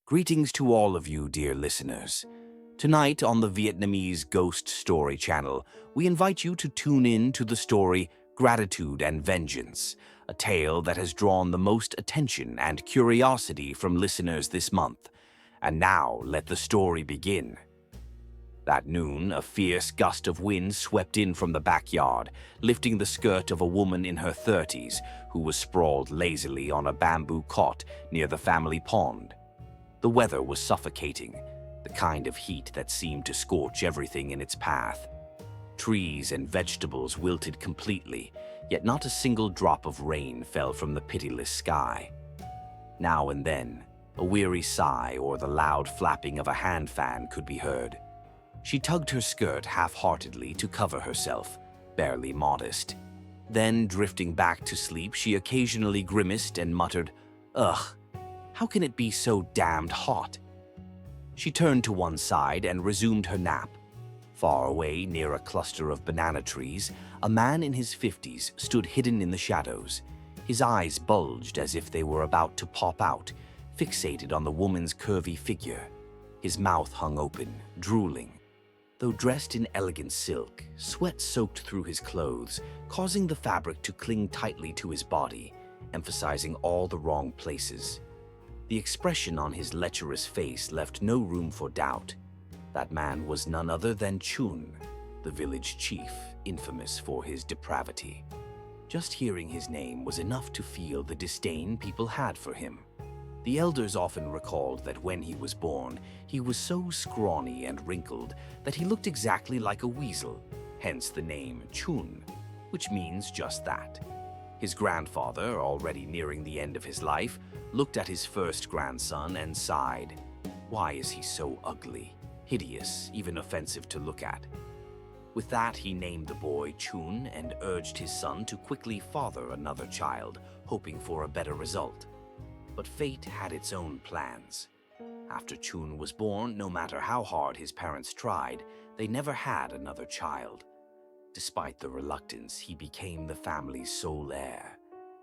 Greetings to all of you, dear listeners. Tonight on the Vietnamese Ghost Story channel, we invite you to tune in to the story Gratitude and Vengeance, a tale that has drawn the most attention and curiosity from listeners this month. And now, let the story begin. That noon, a fierce gust of wind swept in from the backyard, lifting the skirt of a woman in her 30s who was sprawled lazily on a bamboo cot near the family pond. The weather was suffocating, the kind of heat that seemed to scorch everything in its path. Trees and vegetables wilted completely, yet not a single drop of rain fell from the pitiless sky. Now and then, a weary sigh or the loud flapping of a hand fan could be heard. She tugged her skirt half-heartedly to cover herself, barely modest. Then, drifting back to sleep, she occasionally grimaced and muttered, "Ugh, how can it be so damned hot?" She turned to one side and resumed her nap. Far away, near a cluster of banana trees, a man in his 50s stood hidden in the shadows. His eyes bulged as if they were about to pop out, fixated on the woman's curvy figure. His mouth hung open, drooling. Though dressed in elegant silk, sweat soaked through his clothes, causing the fabric to cling tightly to his body, emphasizing all the wrong places. The expression on his lecherous face left no room for doubt. That man was none other than Chun, the village chief, infamous for his depravity. Just hearing his name was enough to feel the disdain people had for him. The elders often recalled that when he was born, he was so scrawny and wrinkled that he looked exactly like a weasel, hence the name Chun, which means just that. His grandfather, already nearing the end of his life, looked at his first grandson and sighed. Why is he so ugly, hideous, even offensive to look at? With that, he named the boy Chun and urged his son to quickly father another child, hoping for a better result. But fate had its own plans. After Chun was born, no matter how hard his parents tried, they never had another child. Despite the reluctance, he became the family's sole heir.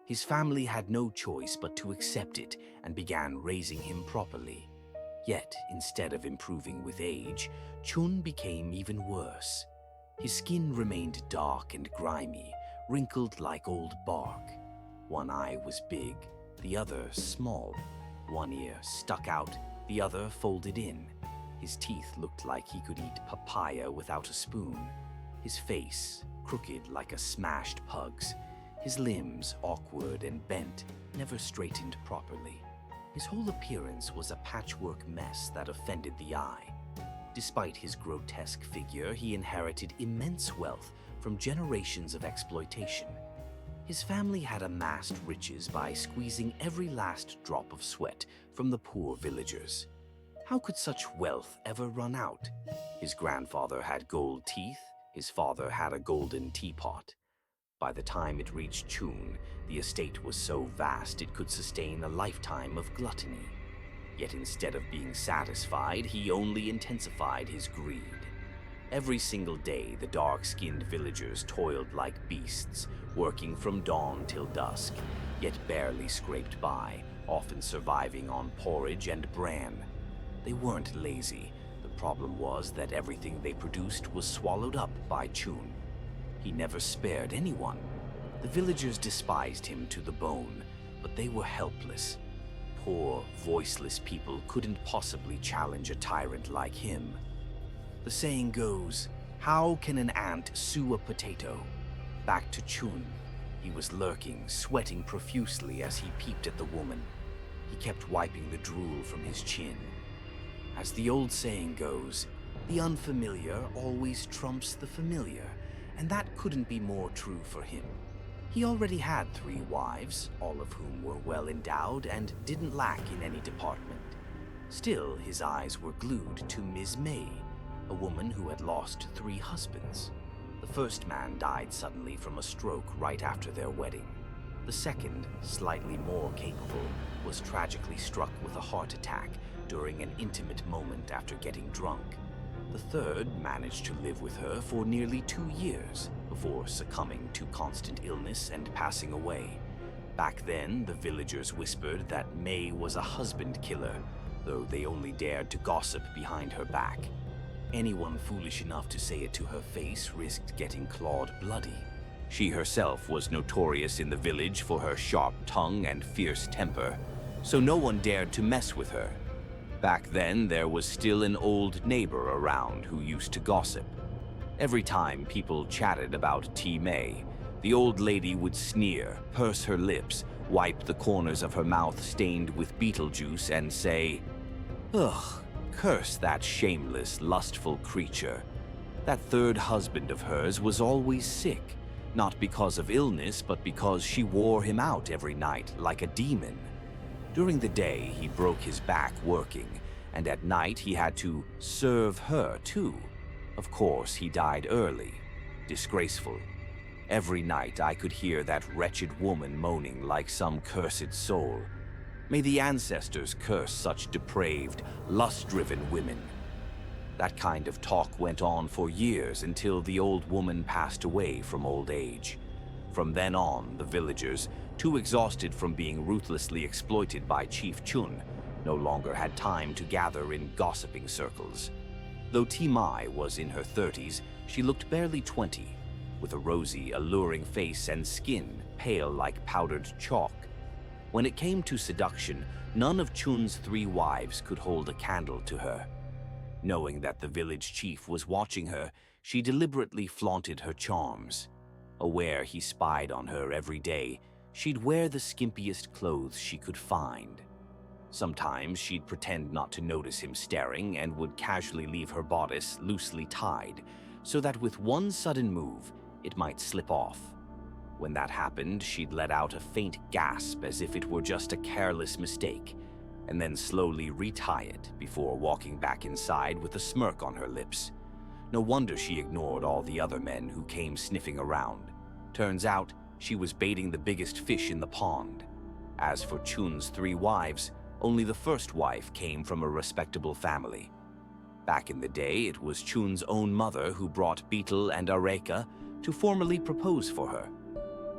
His family had no choice but to accept it and began raising him properly. Yet, instead of improving with age, Chun became even worse. His skin remained dark and grimy, wrinkled like old bark. One eye was big, the other small. One ear stuck out, the other folded in. His teeth looked like he could eat papaya without a spoon. His face, crooked like a smashed pug's. His limbs, awkward and bent, never straightened properly. His whole appearance was a patchwork mess that offended the eye. Despite his grotesque figure, he inherited immense wealth from generations of exploitation. His family had amassed riches by squeezing every last drop of sweat from the poor villagers. How could such wealth ever run out? His grandfather had gold teeth, his father had a golden teapot. By the time it reached Chun, the estate was so vast it could sustain a lifetime of gluttony. Yet instead of being satisfied, he only intensified his greed. Every single day, the dark-skinned villagers toiled like beasts, working from dawn till dusk, yet barely scraped by, often surviving on porridge and bran. They weren't lazy. The problem was that everything they produced was swallowed up by Chun. He never spared anyone. The villagers despised him to the bone, but they were helpless. Poor, voiceless people couldn't possibly challenge a tyrant like him. The saying goes, how can an ant sue a potato? Back to Chun. He was lurking, sweating profusely as he peeped at the woman. He kept wiping the drool from his chin. As the old saying goes, the unfamiliar always trumps the familiar, and that couldn't be more true for him. He already had 3 wives, all of whom were well endowed and didn't lack in any department. Still, his eyes were glued to Ms. May, a woman who had lost 3 husbands. The first man died suddenly from a stroke right after their wedding. The second, slightly more capable, was tragically struck with a heart attack during an intimate moment after getting drunk. The third managed to live with her for nearly 2 years before succumbing to constant illness and passing away. Back then, the villagers whispered that May was a husband killer, though they only dared to gossip behind her back. Anyone foolish enough to say it to her face risked getting clawed bloody. She herself was notorious in the village for her sharp tongue and fierce temper, so no one dared to mess with her. Back then, there was still an old neighbor around who used to gossip. Every time people chatted about T. May, the old lady would sneer, purse her lips, wipe the corners of her mouth stained with beetle juice, and say, "Ugh, curse that shameless, lustful creature. That third husband of hers was always sick, not because of illness, but because she wore him out every night like a demon. During the day, he broke his back working, and at night he had to serve her too. Of course, he died early. Disgraceful. Every night I could hear that wretched woman moaning like some cursed soul. May the ancestors curse such depraved, lust-driven women." That kind of talk went on for years until the old woman passed away from old age. From then on, the villagers, too exhausted from being ruthlessly exploited by Chief Chun, no longer had time to gather in gossiping circles. Though Timai was in her 30s, she looked barely 20, with a rosy, alluring face and skin pale like powdered chalk. When it came to seduction, none of Chun's 3 wives could hold a candle to her. Knowing that the village chief was watching her, she deliberately flaunted her charms. Aware he spied on her every day, she'd wear the skimpiest clothes she could find. Sometimes she'd pretend not to notice him staring and would casually leave her bodice loosely tied, so that with one sudden move, it might slip off. When that happened, she'd let out a faint gasp as if it were just a careless mistake, and then slowly retie it before walking back inside with a smirk on her lips. No wonder she ignored all the other men who came sniffing around. Turns out, she was baiting the biggest fish in the pond. As for Chun's 3 wives, only the first wife came from a respectable family. Back in the day, it was Chun's own mother who brought Beetle and Areka to formally propose for her.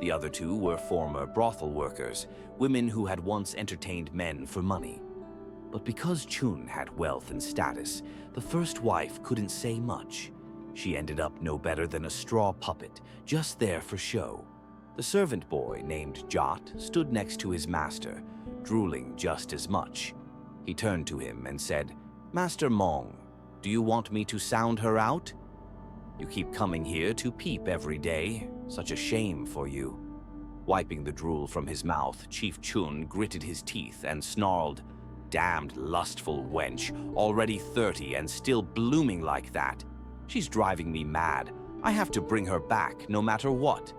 The other 2 were former brothel workers, women who had once entertained men for money. But because Chun had wealth and status, the first wife couldn't say much. She ended up no better than a straw puppet, just there for show. The servant boy named Jot stood next to his master, drooling just as much. He turned to him and said, "Master Mong, do you want me to sound her out? You keep coming here to peep every day. Such a shame for you." Wiping the drool from his mouth, Chief Chun gritted his teeth and snarled, "Damned lustful wench, already 30 and still blooming like that. She's driving me mad. I have to bring her back, no matter what."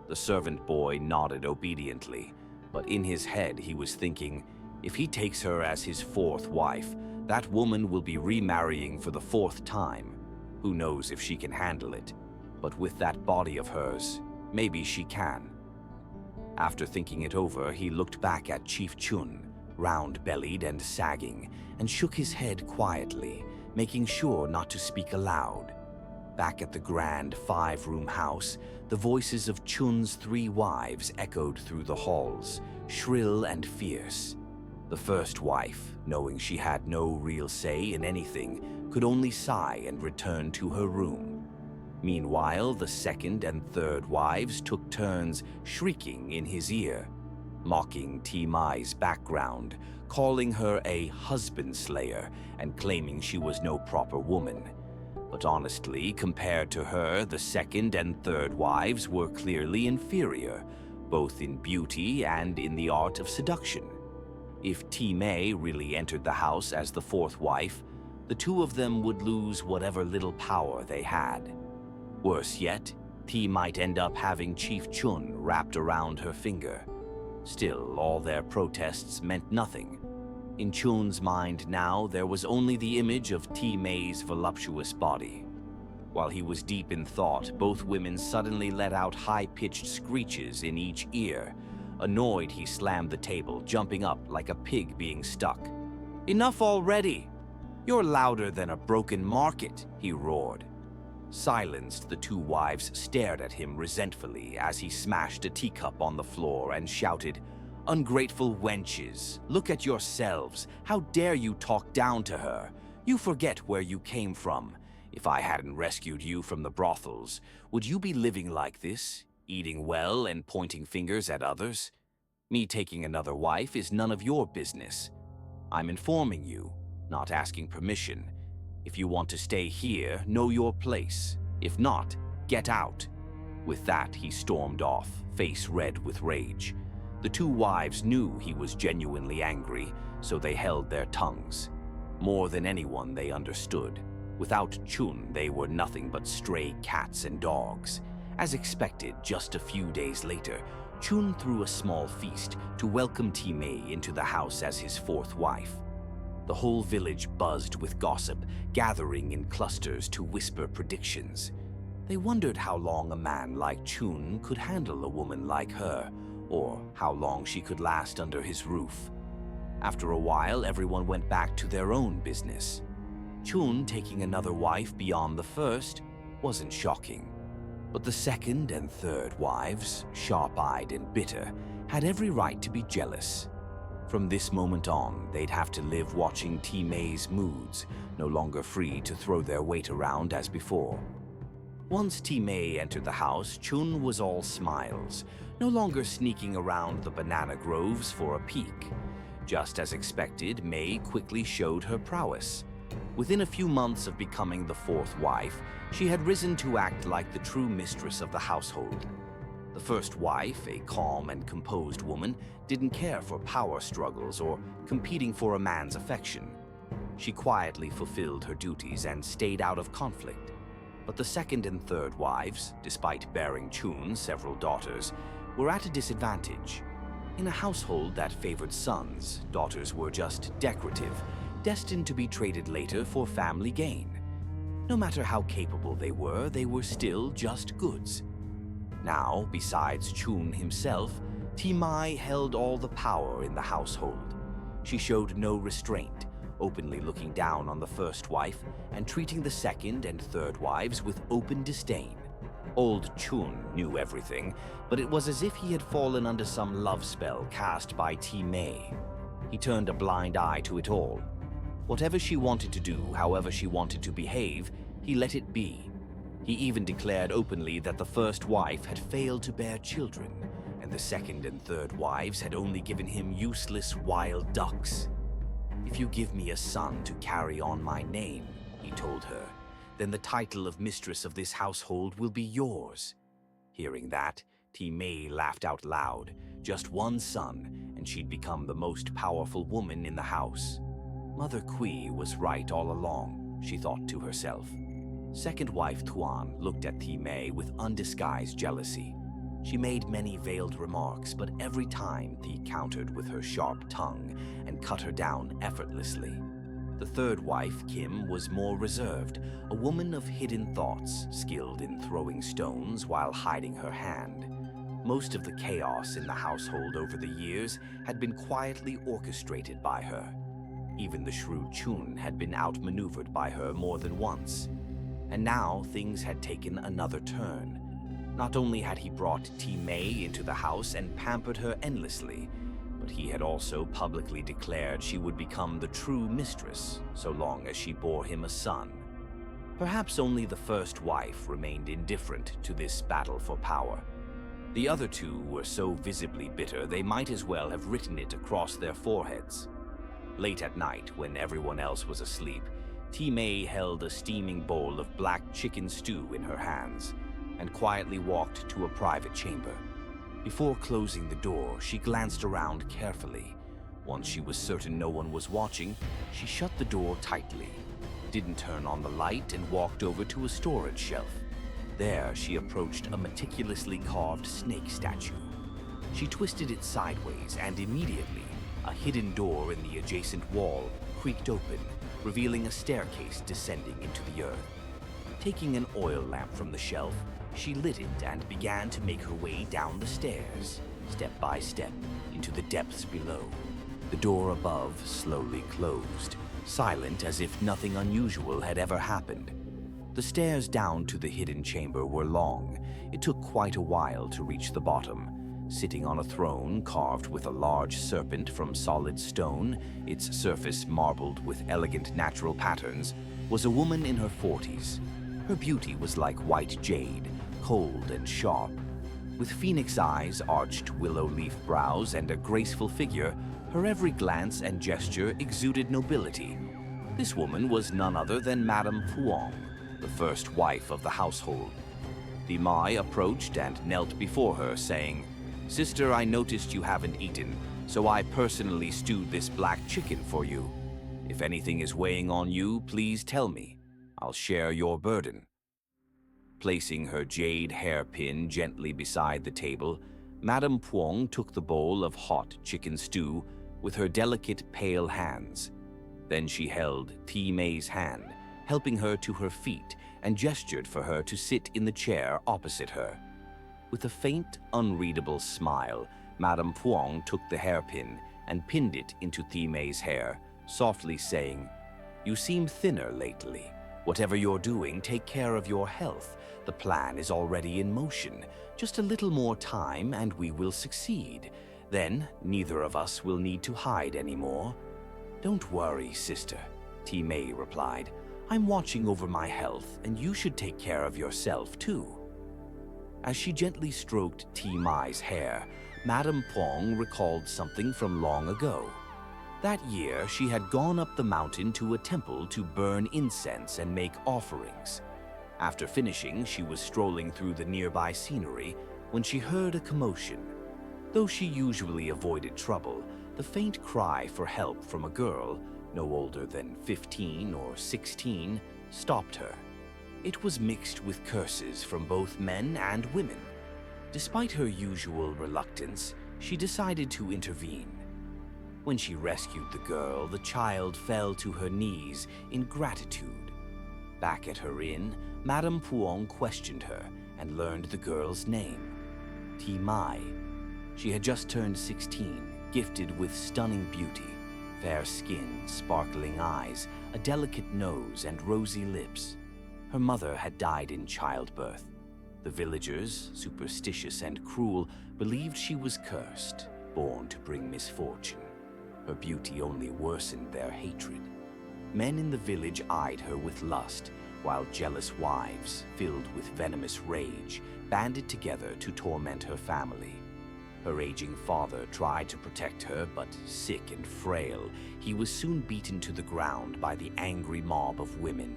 The servant boy nodded obediently, but in his head he was thinking, if he takes her as his 4th wife, that woman will be remarrying for the 4th time. Who knows if she can handle it? But with that body of hers, maybe she can. After thinking it over, he looked back at Chief Chun, round-bellied and sagging, and shook his head quietly, making sure not to speak aloud. Back at the grand 5-room house, the voices of Chun's 3 wives echoed through the halls, shrill and fierce. The first wife, knowing she had no real say in anything, could only sigh and return to her room. Meanwhile, the 2nd and 3rd wives took turns shrieking in his ear, mocking Timai's background, calling her a husband slayer and claiming she was no proper woman. But honestly, compared to her, the 2nd and 3rd wives were clearly inferior, both in beauty and in the art of seduction. If Timai really entered the house as the 4th wife, the 2 of them would lose whatever little power they had. Worse yet, T might end up having Chief Chun wrapped around her finger. Still, all their protests meant nothing. In Chun's mind now, there was only the image of Timai's voluptuous body. While he was deep in thought, both women suddenly let out high-pitched screeches in each ear. Annoyed, he slammed the table, jumping up like a pig being stuck. "Enough already! You're louder than a broken market," he roared. Silenced, the 2 wives stared at him resentfully as he smashed a teacup on the floor and shouted, Ungrateful wenches, look at yourselves. How dare you talk down to her? You forget where you came from. If I hadn't rescued you from the brothels, would you be living like this, eating well and pointing fingers at others? Me taking another wife is none of your business. I'm informing you, not asking permission. If you want to stay here, know your place. If not, get out." With that, he stormed off, face red with rage. The two wives knew he was genuinely angry, so they held their tongues. More than anyone, they understood. Without Chun, they were nothing but stray cats and dogs. As expected, just a few days later, Chun threw a small feast to welcome Timei into the house as his fourth wife. The whole village buzzed with gossip, gathering in clusters to whisper predictions. They wondered how long a man like Chun could handle a woman like her, or how long she could last under his roof. After a while, everyone went back to their own business. Chun taking another wife beyond the first wasn't shocking. But the second and third wives, sharp-eyed and bitter, had every right to be jealous. From this moment on, they'd have to live watching Timei's moods, no longer free to throw their weight around as before. Once Timei entered the house, Chun was all smiles, no longer sneaking around the banana groves for a peek. Just as expected, Mei quickly showed her prowess. Within a few months of becoming the fourth wife, she had risen to act like the true mistress of the household. The first wife, a calm and composed woman, didn't care for power struggles or competing for a man's affection. She quietly fulfilled her duties and stayed out of conflict. But the second and third wives, despite bearing Chun several daughters, were at a disadvantage. In a household that favored sons, daughters were just decorative, destined to be traded later for family gain. No matter how capable they were still just goods. Now, besides Chun himself, Timei held all the power in the household. She showed no restraint, openly looking down on the first wife and treating the second and third wives with open disdain. Old Chun knew everything, but it was as if he had fallen under some love spell cast by Timei. He turned a blind eye to it all. Whatever she wanted to do, however she wanted to behave, he let it be. He even declared openly that the first wife had failed to bear children, and the second and third wives had only given him useless wild ducks. "If you give me a son to carry on my name," he told her, "then the title of mistress of this household will be yours." Hearing that, Timei laughed out loud. Just one son, and she'd become the most powerful woman in the house. Mother Kui was right all along, she thought to herself. Second wife Tuan looked at Timei with undisguised jealousy. She made many veiled remarks, but every time Thi countered with her sharp tongue and cut her down effortlessly. The third wife, Kim, was more reserved, a woman of hidden thoughts, skilled in throwing stones while hiding her hand. Most of the chaos in the household over the years had been quietly orchestrated by her. Even the shrewd Chun had been outmaneuvered by her more than once. And now things had taken another turn. Not only had he brought Timei into the house and pampered her endlessly, but he had also publicly declared she would become the true mistress so long as she bore him a son. Perhaps only the first wife remained indifferent to this battle for power. The other two were so visibly bitter they might as well have written it across their foreheads. Late at night, when everyone else was asleep, Timei held a steaming bowl of black chicken stew in her hands and quietly walked to a private chamber. Before closing the door, she glanced around carefully. Once she was certain no one was watching, she shut the door tightly, didn't turn on the light, and walked over to a storage shelf. There, she approached a meticulously carved snake statue. She twisted it sideways, and immediately, a hidden door in the adjacent wall creaked open, revealing a staircase descending into the earth. Taking an oil lamp from the shelf, she lit it and began to make her way down the stairs, step by step, into the depths below. The door above slowly closed, silent as if nothing unusual had ever happened. The stairs down to the hidden chamber were long. It took quite a while to reach the bottom. Sitting on a throne carved with a large serpent from solid stone, its surface marbled with elegant natural patterns, was a woman in her 40s. Her beauty was like white jade, cold and sharp. With phoenix eyes, arched willow leaf brows, and a graceful figure, her every glance and gesture exuded nobility. This woman was none other than Madame Puong, the first wife of the household. The Mai approached and knelt before her, saying, "Sister, I noticed you haven't eaten, so I personally stewed this black chicken for you. If anything is weighing on you, please tell me. I'll share your burden." Placing her jade hairpin gently beside the table, Madame Puong took the bowl of hot chicken stew with her delicate, pale hands. Then she held T. May's hand, helping her to her feet, and gestured for her to sit in the chair opposite her. With a faint, unreadable smile, Madame Puong took the hairpin and pinned it into T. May's hair, softly saying, "You seem thinner lately. Whatever you're doing, take care of your health. The plan is already in motion. Just a little more time and we will succeed. Then neither of us will need to hide anymore." "Don't worry, sister," T. May replied. "I'm watching over my health, and you should take care of yourself too." As she gently stroked T. Mai's hair, Madame Puong recalled something from long ago. That year, she had gone up the mountain to a temple to burn incense and make offerings. After finishing, she was strolling through the nearby scenery when she heard a commotion. Though she usually avoided trouble, the faint cry for help from a girl, no older than 15 or 16, stopped her. It was mixed with curses from both men and women. Despite her usual reluctance, she decided to intervene. When she rescued the girl, the child fell to her knees in gratitude. Back at her inn, Madame Puong questioned her and learned the girl's name, T. Mai. She had just turned 16, gifted with stunning beauty, fair skin, sparkling eyes, a delicate nose, and rosy lips. Her mother had died in childbirth. The villagers, superstitious and cruel, believed she was cursed, born to bring misfortune. Her beauty only worsened their hatred. Men in the village eyed her with lust, while jealous wives, filled with venomous rage, banded together to torment her family. Her aging father tried to protect her, but sick and frail, he was soon beaten to the ground by the angry mob of women.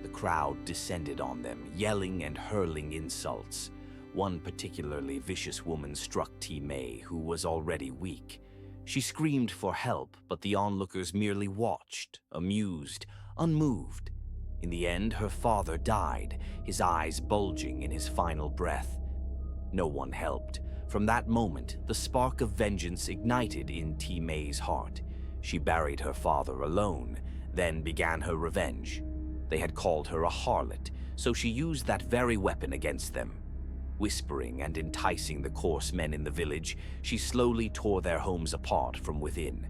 The crowd descended on them, yelling and hurling insults. One particularly vicious woman struck T. May, who was already weak. She screamed for help, but the onlookers merely watched, amused, unmoved. In the end, her father died, his eyes bulging in his final breath. No one helped. From that moment, the spark of vengeance ignited in T. May's heart. She buried her father alone, then began her revenge. They had called her a harlot, so she used that very weapon against them. Whispering and enticing the coarse men in the village, she slowly tore their homes apart from within.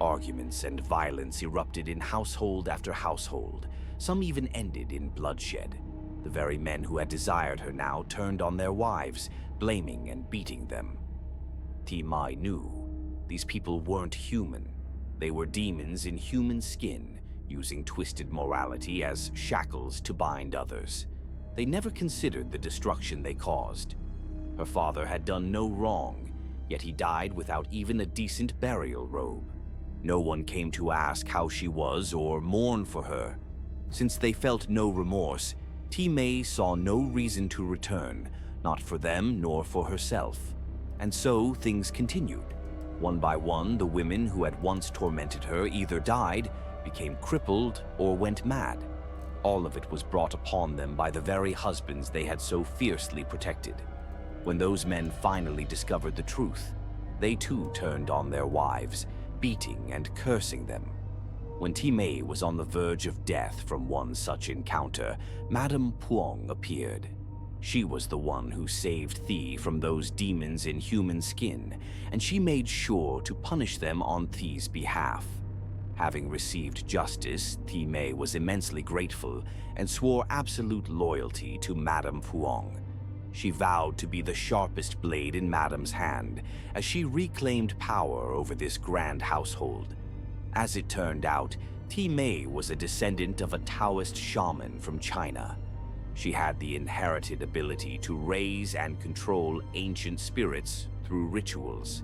Arguments and violence erupted in household after household. Some even ended in bloodshed. The very men who had desired her now turned on their wives, blaming and beating them. T. Mai knew these people weren't human. They were demons in human skin, using twisted morality as shackles to bind others. They never considered the destruction they caused. Her father had done no wrong, yet he died without even a decent burial robe. No one came to ask how she was or mourn for her. Since they felt no remorse, T. May saw no reason to return, not for them nor for herself. And so things continued. One by one, the women who had once tormented her either died, became crippled, or went mad. All of it was brought upon them by the very husbands they had so fiercely protected. When those men finally discovered the truth, they too turned on their wives, beating and cursing them. When T. May was on the verge of death from one such encounter, Madame Puong appeared. She was the one who saved Thi from those demons in human skin, and she made sure to punish them on Thi's behalf. Having received justice, T. May was immensely grateful and swore absolute loyalty to Madame Puong. She vowed to be the sharpest blade in Madame's hand as she reclaimed power over this grand household. As it turned out, Mei was a descendant of a Taoist shaman from China. She had the inherited ability to raise and control ancient spirits through rituals.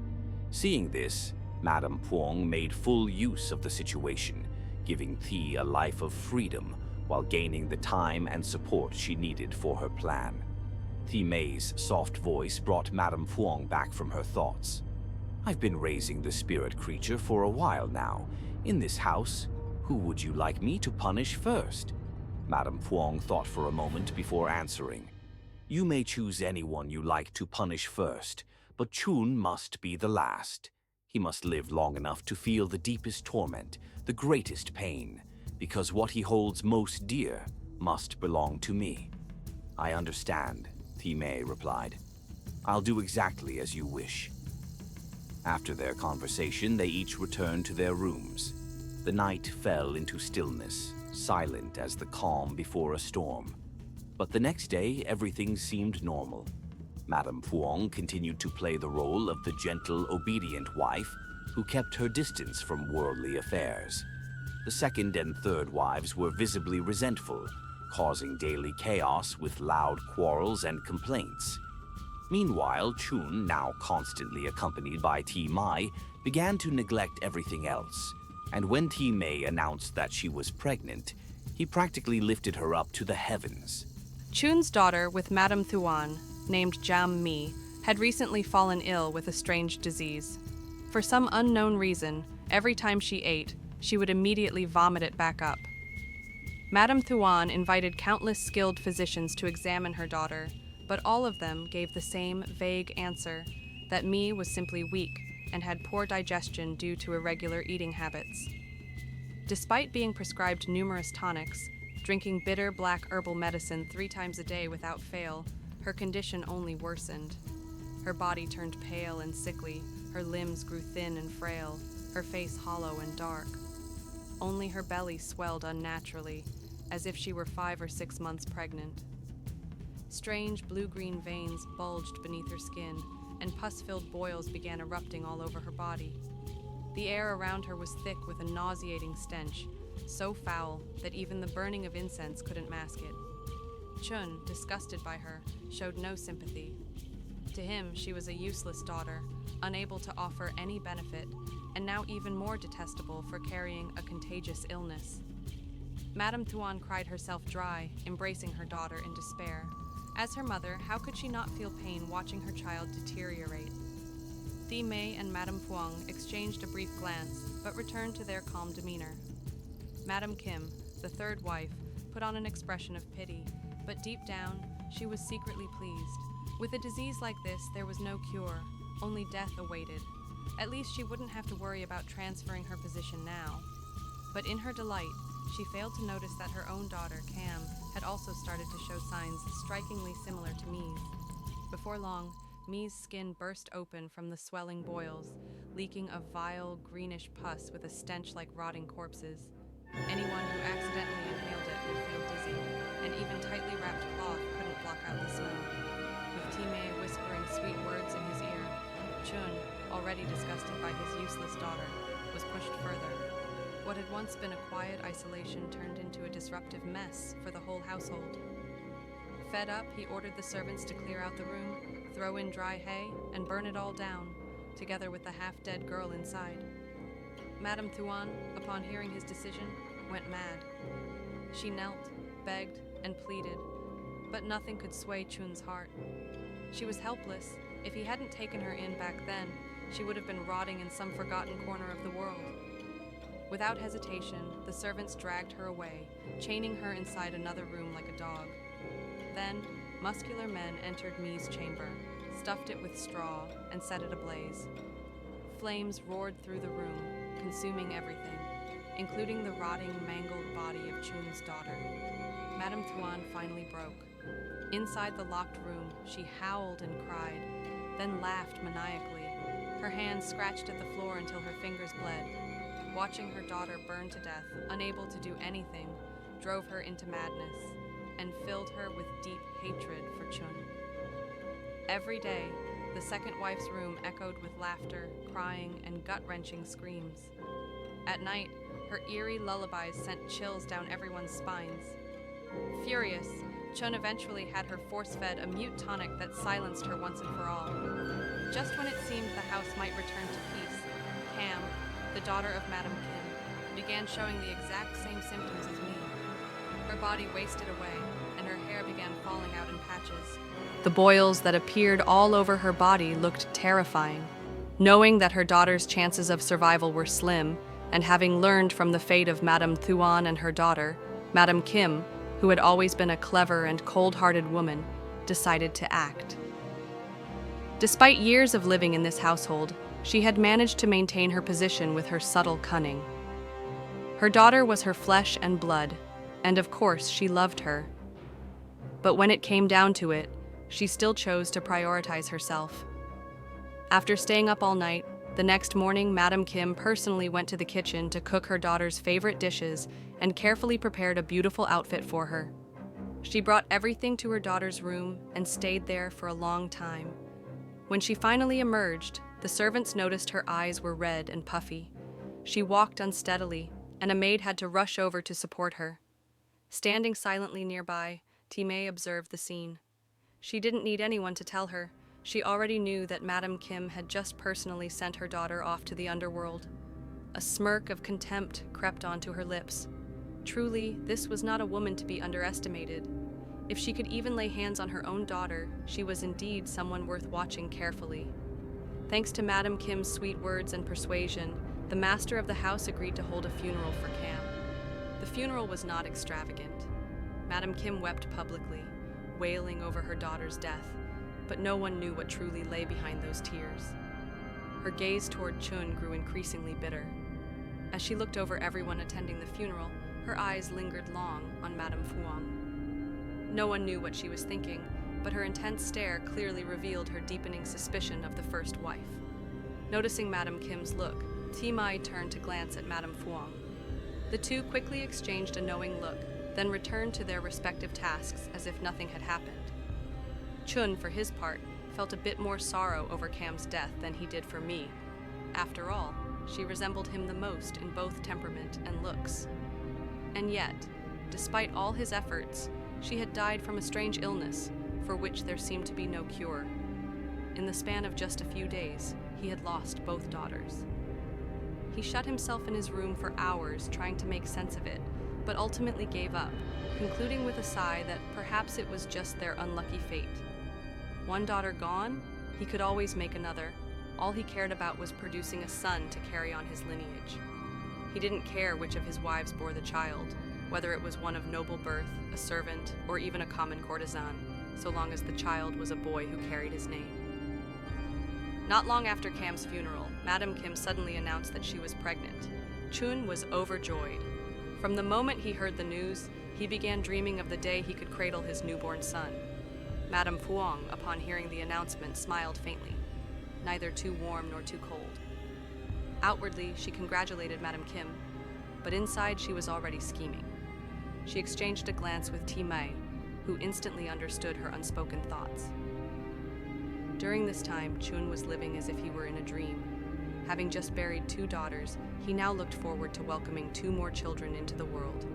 Seeing this, Madame Puong made full use of the situation, giving Thi a life of freedom while gaining the time and support she needed for her plan. Mei's soft voice brought Madame Puong back from her thoughts. "I've been raising the spirit creature for a while now. In this house, who would you like me to punish first?" Madame Puong thought for a moment before answering. "You may choose anyone you like to punish first, but Chun must be the last. He must live long enough to feel the deepest torment, the greatest pain, because what he holds most dear must belong to me." "I understand," Mei replied. "I'll do exactly as you wish." After their conversation, they each returned to their rooms. The night fell into stillness, silent as the calm before a storm. But the next day, everything seemed normal. Madame Puong continued to play the role of the gentle, obedient wife who kept her distance from worldly affairs. The second and third wives were visibly resentful, causing daily chaos with loud quarrels and complaints. Meanwhile, Chun, now constantly accompanied by Mei, began to neglect everything else. And when Mei announced that she was pregnant, he practically lifted her up to the heavens. Chun's daughter with Madame Thuan, named Jam Mi, had recently fallen ill with a strange disease. For some unknown reason, every time she ate, she would immediately vomit it back up. Madame Thuan invited countless skilled physicians to examine her daughter, but all of them gave the same vague answer, that Mi was simply weak and had poor digestion due to irregular eating habits. Despite being prescribed numerous tonics, drinking bitter black herbal medicine 3 times a day without fail, her condition only worsened. Her body turned pale and sickly, her limbs grew thin and frail, her face hollow and dark. Only her belly swelled unnaturally, as if she were 5 or 6 months pregnant. Strange blue-green veins bulged beneath her skin, and pus-filled boils began erupting all over her body. The air around her was thick with a nauseating stench, so foul that even the burning of incense couldn't mask it. Chun, disgusted by her, showed no sympathy. To him, she was a useless daughter, unable to offer any benefit, and now even more detestable for carrying a contagious illness. Madame Thuan cried herself dry, embracing her daughter in despair. As her mother, how could she not feel pain watching her child deteriorate? Mei and Madame Puong exchanged a brief glance, but returned to their calm demeanor. Madame Kim, the third wife, put on an expression of pity, but deep down, she was secretly pleased. With a disease like this, there was no cure, only death awaited. At least she wouldn't have to worry about transferring her position now. But in her delight, she failed to notice that her own daughter, Cam, had also started to show signs strikingly similar to Mi's. Before long, Mi's skin burst open from the swelling boils, leaking a vile, greenish pus with a stench like rotting corpses. Anyone who accidentally inhaled it would feel dizzy, and even tightly wrapped cloth couldn't block out the smell. With Mei whispering sweet words in his ear, Chun, already disgusted by his useless daughter, was pushed further. What had once been a quiet isolation turned into a disruptive mess for the whole household. Fed up, he ordered the servants to clear out the room, throw in dry hay, and burn it all down, together with the half-dead girl inside. Madame Thuan, upon hearing his decision, went mad. She knelt, begged, and pleaded, but nothing could sway Chun's heart. She was helpless. If he hadn't taken her in back then, she would have been rotting in some forgotten corner of the world. Without hesitation, the servants dragged her away, chaining her inside another room like a dog. Then, muscular men entered Mi's chamber, stuffed it with straw, and set it ablaze. Flames roared through the room, consuming everything, including the rotting, mangled body of Chun's daughter. Madame Thuan finally broke. Inside the locked room, she howled and cried, then laughed maniacally. Her hands scratched at the floor until her fingers bled. Watching her daughter burn to death, unable to do anything, drove her into madness and filled her with deep hatred for Chun. Every day, the second wife's room echoed with laughter, crying, and gut-wrenching screams. At night, her eerie lullabies sent chills down everyone's spines. Furious, Chun eventually had her force-fed a mute tonic that silenced her once and for all. Just when it seemed the house might return to peace, Cam, the daughter of Madam Kim, began showing the exact same symptoms as me. Her body wasted away, and her hair began falling out in patches. The boils that appeared all over her body looked terrifying. Knowing that her daughter's chances of survival were slim, and having learned from the fate of Madame Thuan and her daughter, Madam Kim, who had always been a clever and cold-hearted woman, decided to act. Despite years of living in this household, she had managed to maintain her position with her subtle cunning. Her daughter was her flesh and blood, and of course she loved her. But when it came down to it, she still chose to prioritize herself. After staying up all night, the next morning Madam Kim personally went to the kitchen to cook her daughter's favorite dishes and carefully prepared a beautiful outfit for her. She brought everything to her daughter's room and stayed there for a long time. When she finally emerged, the servants noticed her eyes were red and puffy. She walked unsteadily, and a maid had to rush over to support her. Standing silently nearby, Timei observed the scene. She didn't need anyone to tell her. She already knew that Madam Kim had just personally sent her daughter off to the underworld. A smirk of contempt crept onto her lips. Truly, this was not a woman to be underestimated. If she could even lay hands on her own daughter, she was indeed someone worth watching carefully. Thanks to Madam Kim's sweet words and persuasion, the master of the house agreed to hold a funeral for Cam. The funeral was not extravagant. Madam Kim wept publicly, wailing over her daughter's death, but no one knew what truly lay behind those tears. Her gaze toward Chun grew increasingly bitter. As she looked over everyone attending the funeral, her eyes lingered long on Madame Thuong. No one knew what she was thinking, but her intense stare clearly revealed her deepening suspicion of the first wife. Noticing Madam Kim's look, Timai turned to glance at Madame Thuong. The two quickly exchanged a knowing look, then returned to their respective tasks as if nothing had happened. Chun, for his part, felt a bit more sorrow over Cam's death than he did for me. After all, she resembled him the most in both temperament and looks. And yet, despite all his efforts, she had died from a strange illness, for which there seemed to be no cure. In the span of just a few days, he had lost both daughters. He shut himself in his room for hours trying to make sense of it, but ultimately gave up, concluding with a sigh that perhaps it was just their unlucky fate. One daughter gone, he could always make another. All he cared about was producing a son to carry on his lineage. He didn't care which of his wives bore the child, whether it was one of noble birth, a servant, or even a common courtesan, so long as the child was a boy who carried his name. Not long after Cam's funeral, Madam Kim suddenly announced that she was pregnant. Chun was overjoyed. From the moment he heard the news, he began dreaming of the day he could cradle his newborn son. Madame Thuong, upon hearing the announcement, smiled faintly, neither too warm nor too cold. Outwardly, she congratulated Madam Kim, but inside she was already scheming. She exchanged a glance with Timei, who instantly understood her unspoken thoughts. During this time, Chun was living as if he were in a dream. Having just buried 2 daughters, he now looked forward to welcoming 2 more children into the world.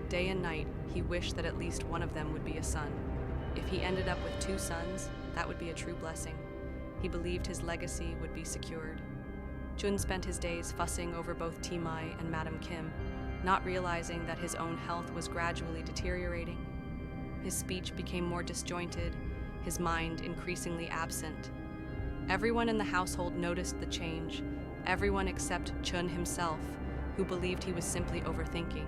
Day and night, he wished that at least one of them would be a son. If he ended up with 2 sons, that would be a true blessing. He believed his legacy would be secured. Chun spent his days fussing over both Timai and Madam Kim, not realizing that his own health was gradually deteriorating. His speech became more disjointed, his mind increasingly absent. Everyone in the household noticed the change, everyone except Chun himself, who believed he was simply overthinking.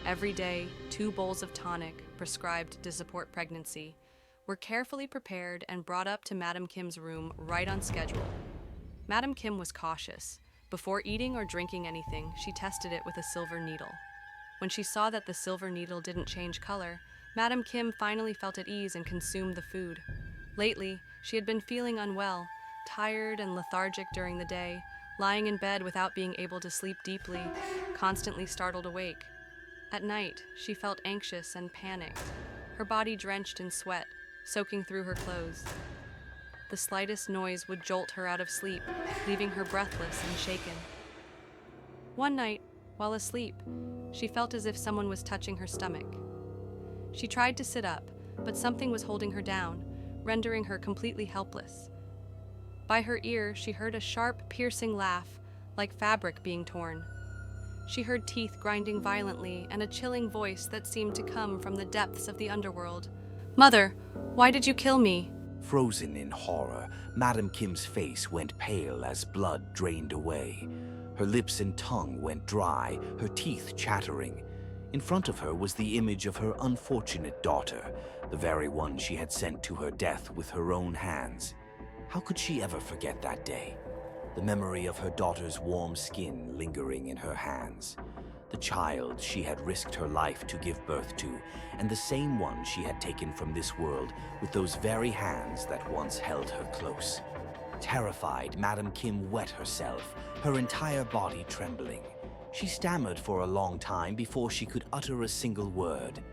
Every day, 2 bowls of tonic, prescribed to support pregnancy, were carefully prepared and brought up to Madam Kim's room right on schedule. Madam Kim was cautious. Before eating or drinking anything, she tested it with a silver needle. When she saw that the silver needle didn't change color, Madam Kim finally felt at ease and consumed the food. Lately, she had been feeling unwell, tired and lethargic during the day, lying in bed without being able to sleep deeply, constantly startled awake. At night, she felt anxious and panicked, her body drenched in sweat, soaking through her clothes. The slightest noise would jolt her out of sleep, leaving her breathless and shaken. One night, while asleep, she felt as if someone was touching her stomach. She tried to sit up, but something was holding her down, rendering her completely helpless. By her ear, she heard a sharp, piercing laugh, like fabric being torn. She heard teeth grinding violently and a chilling voice that seemed to come from the depths of the underworld. "Mother, why did you kill me?" Frozen in horror, Madam Kim's face went pale as blood drained away. Her lips and tongue went dry, her teeth chattering. In front of her was the image of her unfortunate daughter, the very one she had sent to her death with her own hands. How could she ever forget that day? The memory of her daughter's warm skin lingering in her hands. The child she had risked her life to give birth to, and the same one she had taken from this world with those very hands that once held her close. Terrified, Madam Kim wet herself, her entire body trembling. She stammered for a long time before she could utter a single word.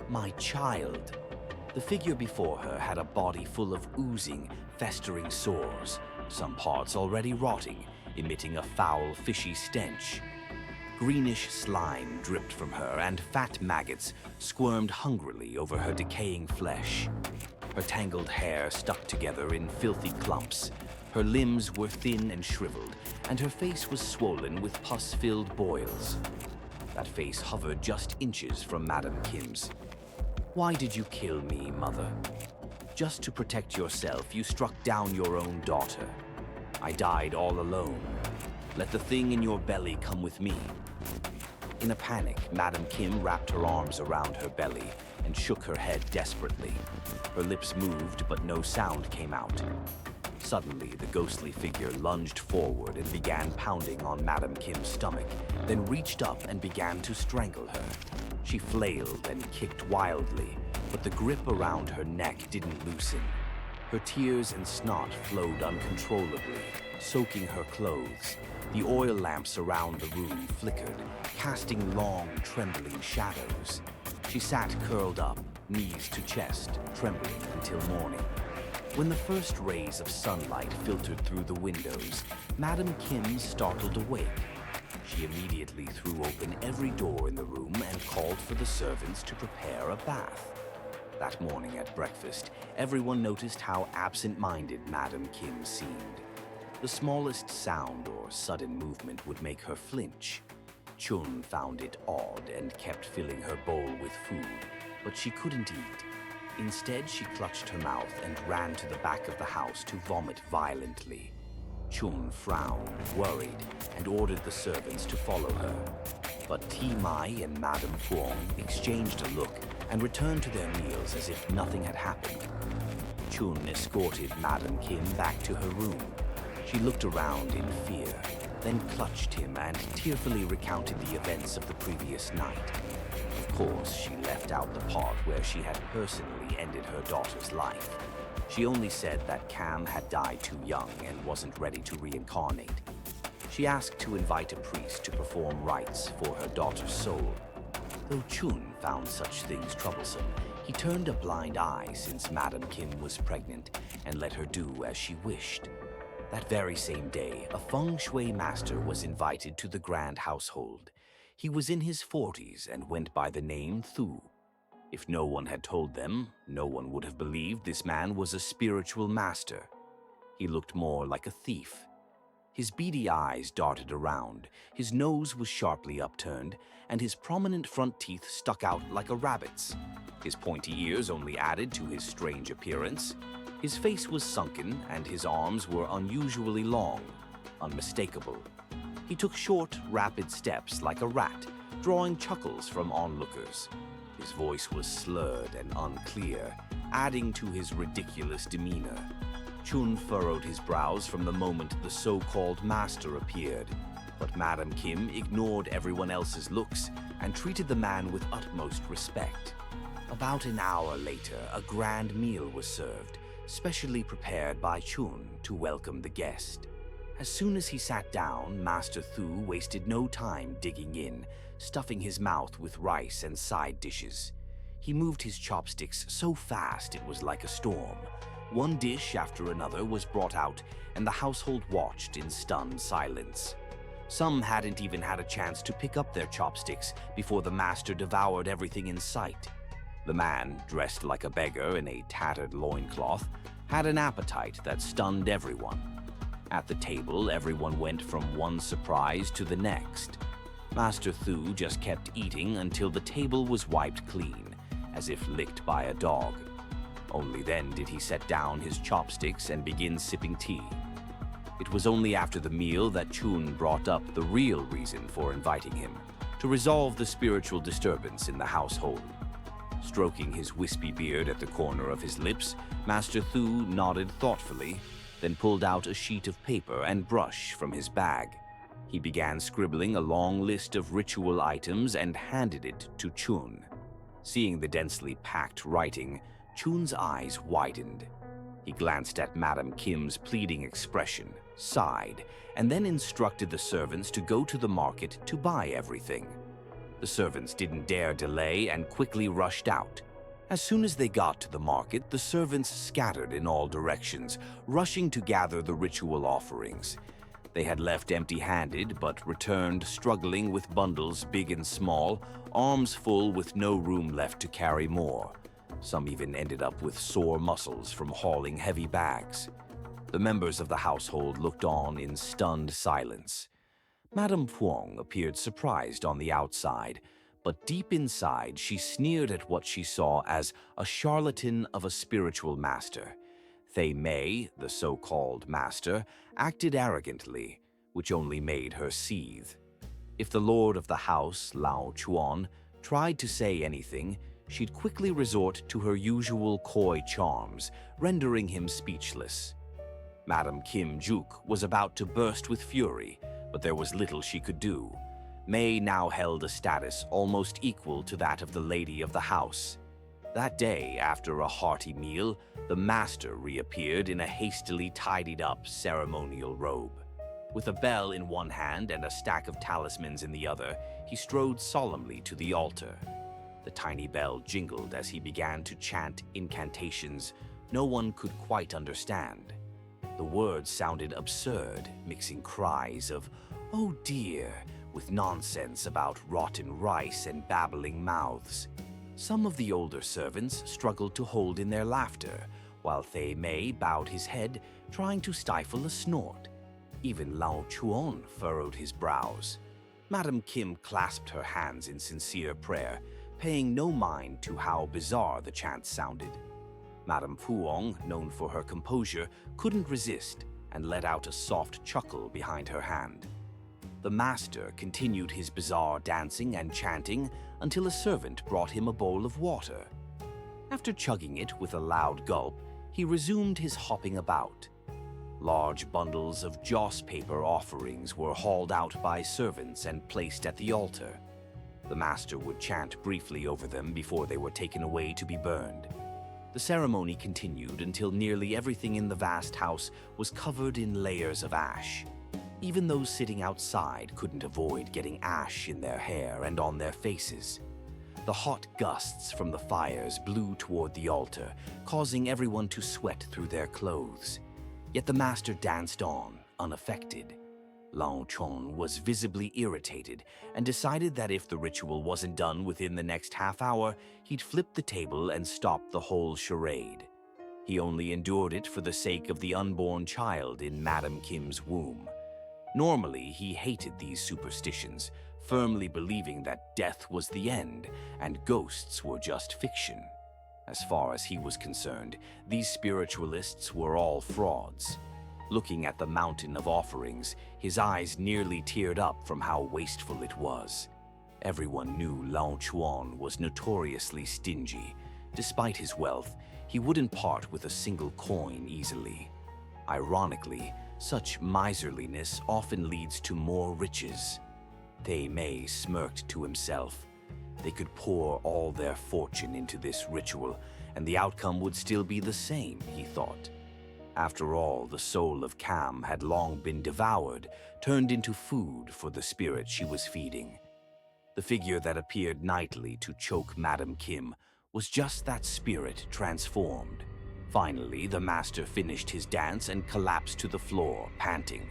"My child." The figure before her had a body full of oozing, festering sores, some parts already rotting, emitting a foul, fishy stench. Greenish slime dripped from her, and fat maggots squirmed hungrily over her decaying flesh. Her tangled hair stuck together in filthy clumps. Her limbs were thin and shriveled, and her face was swollen with pus-filled boils. That face hovered just inches from Madam Kim's. "Why did you kill me, Mother? Just to protect yourself, you struck down your own daughter. I died all alone. Let the thing in your belly come with me." In a panic, Madam Kim wrapped her arms around her belly and shook her head desperately. Her lips moved, but no sound came out. Suddenly, the ghostly figure lunged forward and began pounding on Madam Kim's stomach, then reached up and began to strangle her. She flailed and kicked wildly, but the grip around her neck didn't loosen. Her tears and snot flowed uncontrollably, soaking her clothes. The oil lamps around the room flickered, casting long, trembling shadows. She sat curled up, knees to chest, trembling until morning. When the first rays of sunlight filtered through the windows, Madam Kim startled awake. She immediately threw open every door in the room and called for the servants to prepare a bath. That morning at breakfast, everyone noticed how absent-minded Madam Kim seemed. The smallest sound or sudden movement would make her flinch. Chun found it odd and kept filling her bowl with food, but she couldn't eat. Instead, she clutched her mouth and ran to the back of the house to vomit violently. Chun frowned, worried, and ordered the servants to follow her. But Mai and Madame Fuong exchanged a look and returned to their meals as if nothing had happened. Chun escorted Madame Kim back to her room. She looked around in fear, then clutched him and tearfully recounted the events of the previous night. Of course, she left out the part where she had personally ended her daughter's life. She only said that Cam had died too young and wasn't ready to reincarnate. She asked to invite a priest to perform rites for her daughter's soul. Though Chun found such things troublesome, he turned a blind eye since Madam Kim was pregnant and let her do as she wished. That very same day, a feng shui master was invited to the grand household. He was in his 40s and went by the name Thu. If no one had told them, no one would have believed this man was a spiritual master. He looked more like a thief. His beady eyes darted around, his nose was sharply upturned, and his prominent front teeth stuck out like a rabbit's. His pointy ears only added to his strange appearance. His face was sunken, and his arms were unusually long, unmistakable. He took short, rapid steps like a rat, drawing chuckles from onlookers. His voice was slurred and unclear, adding to his ridiculous demeanor. Chun furrowed his brows from the moment the so-called master appeared, but Madam Kim ignored everyone else's looks and treated the man with utmost respect. About an hour later, a grand meal was served, specially prepared by Chun to welcome the guest. As soon as he sat down, Master Thu wasted no time digging in, stuffing his mouth with rice and side dishes. He moved his chopsticks so fast it was like a storm, One dish after another was brought out, and the household watched in stunned silence. Some hadn't even had a chance to pick up their chopsticks before the master devoured everything in sight. The man, dressed like a beggar in a tattered loincloth, had an appetite that stunned everyone. At the table, everyone went from one surprise to the next. Master Thu just kept eating until the table was wiped clean, as if licked by a dog. Only then did he set down his chopsticks and begin sipping tea. It was only after the meal that Chun brought up the real reason for inviting him, to resolve the spiritual disturbance in the household. Stroking his wispy beard at the corner of his lips, Master Thu nodded thoughtfully, then pulled out a sheet of paper and brush from his bag. He began scribbling a long list of ritual items and handed it to Chun. Seeing the densely packed writing, Chun's eyes widened. He glanced at Madam Kim's pleading expression, sighed, and then instructed the servants to go to the market to buy everything. The servants didn't dare delay and quickly rushed out. As soon as they got to the market, the servants scattered in all directions, rushing to gather the ritual offerings. They had left empty-handed, but returned struggling with bundles big and small, arms full with no room left to carry more. Some even ended up with sore muscles from hauling heavy bags. The members of the household looked on in stunned silence. Madame Phuong appeared surprised on the outside, but deep inside she sneered at what she saw as a charlatan of a spiritual master. Thay Mei, the so-called master, acted arrogantly, which only made her seethe. If the lord of the house, Lao Chuan, tried to say anything, she'd quickly resort to her usual coy charms, rendering him speechless. Madam Kim Juk was about to burst with fury, but there was little she could do. Mei now held a status almost equal to that of the lady of the house. That day, after a hearty meal, the master reappeared in a hastily tidied-up ceremonial robe. With a bell in one hand and a stack of talismans in the other, he strode solemnly to the altar. The tiny bell jingled as he began to chant incantations no one could quite understand. The words sounded absurd, mixing cries of, "Oh dear," with nonsense about rotten rice and babbling mouths. Some of the older servants struggled to hold in their laughter, while Thay Mei bowed his head, trying to stifle a snort. Even Lao Chuan furrowed his brows. Madam Kim clasped her hands in sincere prayer, paying no mind to how bizarre the chants sounded. Madame Phuong, known for her composure, couldn't resist and let out a soft chuckle behind her hand. The master continued his bizarre dancing and chanting until a servant brought him a bowl of water. After chugging it with a loud gulp, he resumed his hopping about. Large bundles of joss paper offerings were hauled out by servants and placed at the altar. The master would chant briefly over them before they were taken away to be burned. The ceremony continued until nearly everything in the vast house was covered in layers of ash. Even those sitting outside couldn't avoid getting ash in their hair and on their faces. The hot gusts from the fires blew toward the altar, causing everyone to sweat through their clothes. Yet the master danced on, unaffected. Lao Chon was visibly irritated and decided that if the ritual wasn't done within the next half hour, he'd flip the table and stop the whole charade. He only endured it for the sake of the unborn child in Madam Kim's womb. Normally, he hated these superstitions, firmly believing that death was the end and ghosts were just fiction. As far as he was concerned, these spiritualists were all frauds. Looking at the mountain of offerings, his eyes nearly teared up from how wasteful it was. Everyone knew Lao Chuan was notoriously stingy. Despite his wealth, he wouldn't part with a single coin easily. Ironically, such miserliness often leads to more riches. Thay Mei smirked to himself. They could pour all their fortune into this ritual, and the outcome would still be the same, he thought. After all, the soul of Cam had long been devoured, turned into food for the spirit she was feeding. The figure that appeared nightly to choke Madam Kim was just that spirit transformed. Finally, the master finished his dance and collapsed to the floor, panting.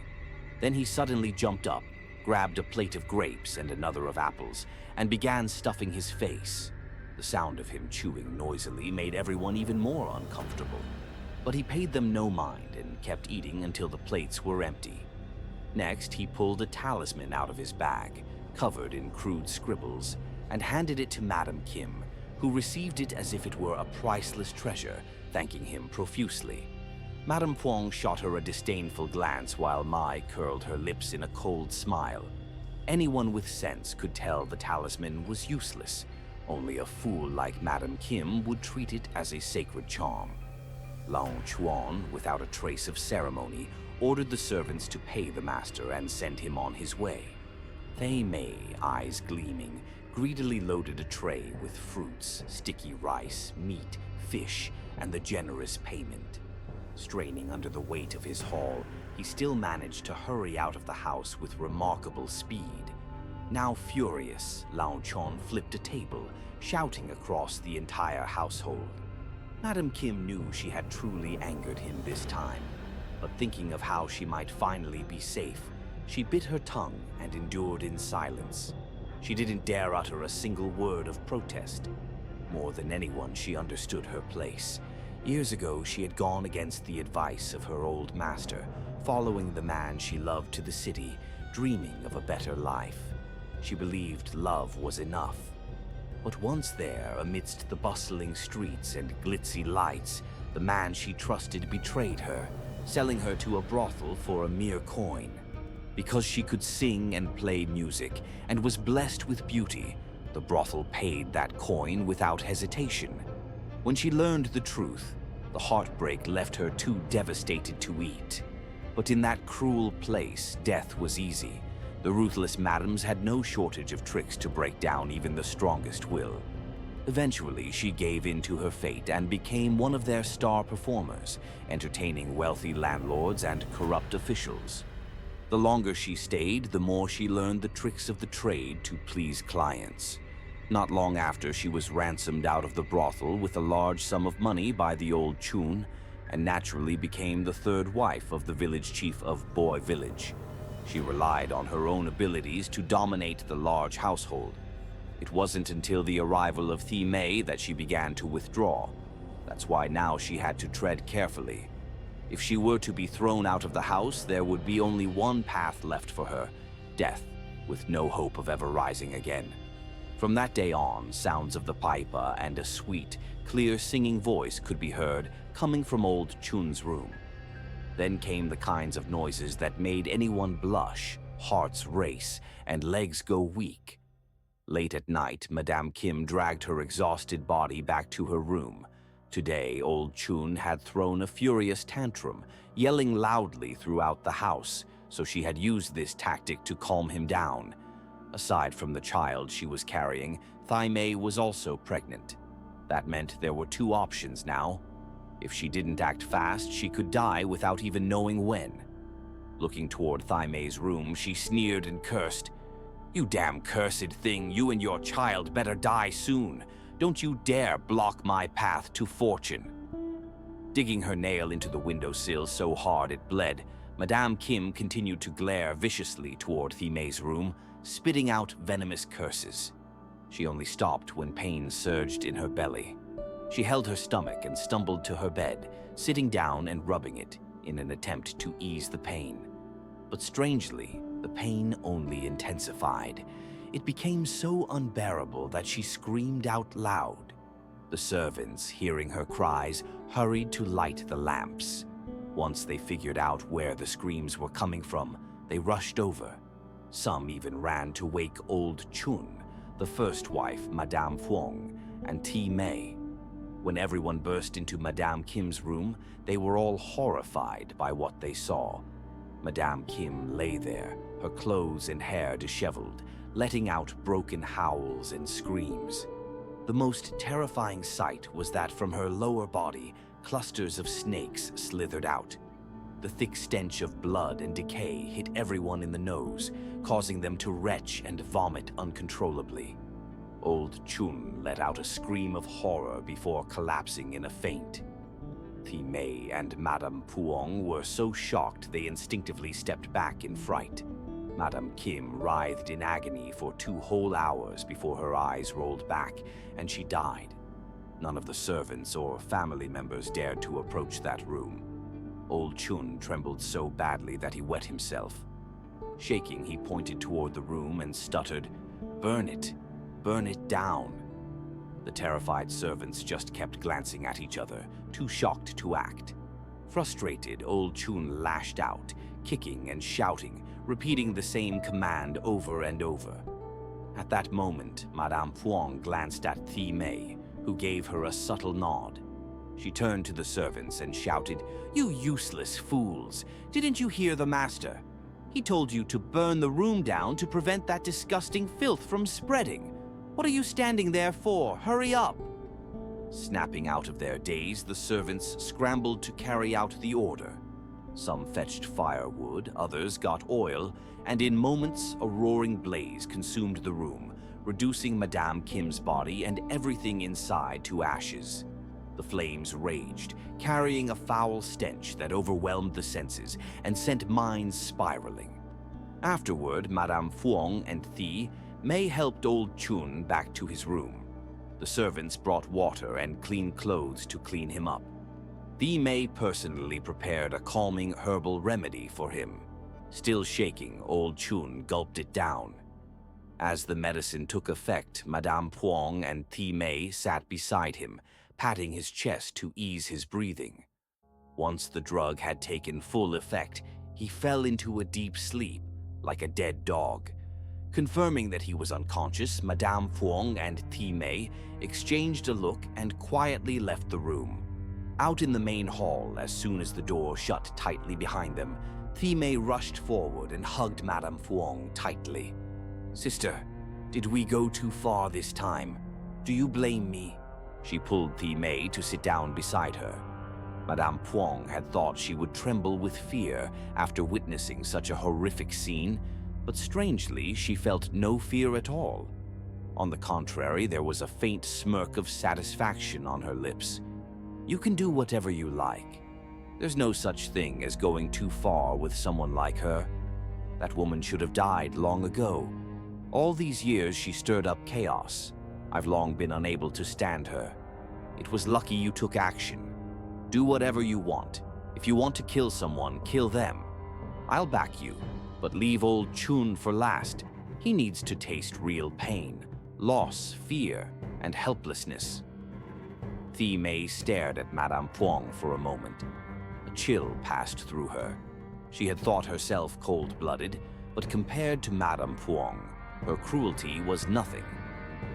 Then he suddenly jumped up, grabbed a plate of grapes and another of apples, and began stuffing his face. The sound of him chewing noisily made everyone even more uncomfortable. But he paid them no mind and kept eating until the plates were empty. Next, he pulled a talisman out of his bag, covered in crude scribbles, and handed it to Madam Kim, who received it as if it were a priceless treasure, thanking him profusely. Madame Phuong shot her a disdainful glance while Mai curled her lips in a cold smile. Anyone with sense could tell the talisman was useless. Only a fool like Madame Kim would treat it as a sacred charm. Lao Chuan, without a trace of ceremony, ordered the servants to pay the master and send him on his way. Thay Mei, eyes gleaming, greedily loaded a tray with fruits, sticky rice, meat, fish, and the generous payment. Straining under the weight of his haul, he still managed to hurry out of the house with remarkable speed. Now furious, Lao Chon flipped a table, shouting across the entire household. Madam Kim knew she had truly angered him this time, but thinking of how she might finally be safe, she bit her tongue and endured in silence. She didn't dare utter a single word of protest. More than anyone, she understood her place. Years ago, she had gone against the advice of her old master, following the man she loved to the city, dreaming of a better life. She believed love was enough. But once there, amidst the bustling streets and glitzy lights, the man she trusted betrayed her, selling her to a brothel for a mere coin. Because she could sing and play music, and was blessed with beauty, the brothel paid that coin without hesitation. When she learned the truth, the heartbreak left her too devastated to eat. But in that cruel place, death was easy. The ruthless madams had no shortage of tricks to break down even the strongest will. Eventually, she gave in to her fate and became one of their star performers, entertaining wealthy landlords and corrupt officials. The longer she stayed, the more she learned the tricks of the trade to please clients. Not long after, she was ransomed out of the brothel with a large sum of money by the old Chun, and naturally became the third wife of the village chief of Boy Village. She relied on her own abilities to dominate the large household. It wasn't until the arrival of Thay Mei that she began to withdraw. That's why now she had to tread carefully. If she were to be thrown out of the house, there would be only one path left for her: death, with no hope of ever rising again. From that day on, sounds of the pipa and a sweet, clear singing voice could be heard coming from old Chun's room. Then came the kinds of noises that made anyone blush, hearts race, and legs go weak. Late at night, Madame Kim dragged her exhausted body back to her room. Today, old Chun had thrown a furious tantrum, yelling loudly throughout the house, so she had used this tactic to calm him down. Aside from the child she was carrying, Thay Mei was also pregnant. That meant there were two options now. If she didn't act fast, she could die without even knowing when. Looking toward Thay Mei's room, she sneered and cursed. "You damn cursed thing, you and your child better die soon. Don't you dare block my path to fortune." Digging her nail into the windowsill so hard it bled, Madame Kim continued to glare viciously toward Thay Mei's room, spitting out venomous curses. She only stopped when pain surged in her belly. She held her stomach and stumbled to her bed, sitting down and rubbing it in an attempt to ease the pain. But strangely, the pain only intensified. It became so unbearable that she screamed out loud. The servants, hearing her cries, hurried to light the lamps. Once they figured out where the screams were coming from, they rushed over. Some even ran to wake old Chun, the first wife, Madame Phuong, and Thay Mei. When everyone burst into Madame Kim's room, they were all horrified by what they saw. Madame Kim lay there, her clothes and hair disheveled, letting out broken howls and screams. The most terrifying sight was that from her lower body, clusters of snakes slithered out. The thick stench of blood and decay hit everyone in the nose, causing them to retch and vomit uncontrollably. Old Chun let out a scream of horror before collapsing in a faint. Thi Mei and Madame Puong were so shocked they instinctively stepped back in fright. Madame Kim writhed in agony for 2 whole hours before her eyes rolled back and she died. None of the servants or family members dared to approach that room. Old Chun trembled so badly that he wet himself. Shaking, he pointed toward the room and stuttered, "Burn it! Burn it down!" The terrified servants just kept glancing at each other, too shocked to act. Frustrated, Old Chun lashed out, kicking and shouting, repeating the same command over and over. At that moment, Madame Puong glanced at Thi Mei, who gave her a subtle nod. She turned to the servants and shouted, "You useless fools! Didn't you hear the master? He told you to burn the room down to prevent that disgusting filth from spreading. What are you standing there for? Hurry up!" Snapping out of their daze, the servants scrambled to carry out the order. Some fetched firewood, others got oil, and in moments a roaring blaze consumed the room, reducing Madame Kim's body and everything inside to ashes. The flames raged, carrying a foul stench that overwhelmed the senses and sent minds spiraling. Afterward, Madame Puong and Thi Mei helped Old Chun back to his room. The servants brought water and clean clothes to clean him up. Thi Mei personally prepared a calming herbal remedy for him. Still shaking, Old Chun gulped it down. As the medicine took effect, Madame Puong and Thi Mei sat beside him, patting his chest to ease his breathing. Once the drug had taken full effect, he fell into a deep sleep, like a dead dog. Confirming that he was unconscious, Madame Puong and Thi Mei exchanged a look and quietly left the room. Out in the main hall, as soon as the door shut tightly behind them, Thi Mei rushed forward and hugged Madame Puong tightly. "Sister, did we go too far this time? Do you blame me?" She pulled Thi Mei to sit down beside her. Madame Puong had thought she would tremble with fear after witnessing such a horrific scene, but strangely, she felt no fear at all. On the contrary, there was a faint smirk of satisfaction on her lips. "You can do whatever you like. There's no such thing as going too far with someone like her. That woman should have died long ago. All these years she stirred up chaos. I've long been unable to stand her. It was lucky you took action. Do whatever you want. If you want to kill someone, kill them. I'll back you, but leave Old Chun for last. He needs to taste real pain, loss, fear, and helplessness." Thi Mei stared at Madame Puong for a moment. A chill passed through her. She had thought herself cold-blooded, but compared to Madame Puong, her cruelty was nothing.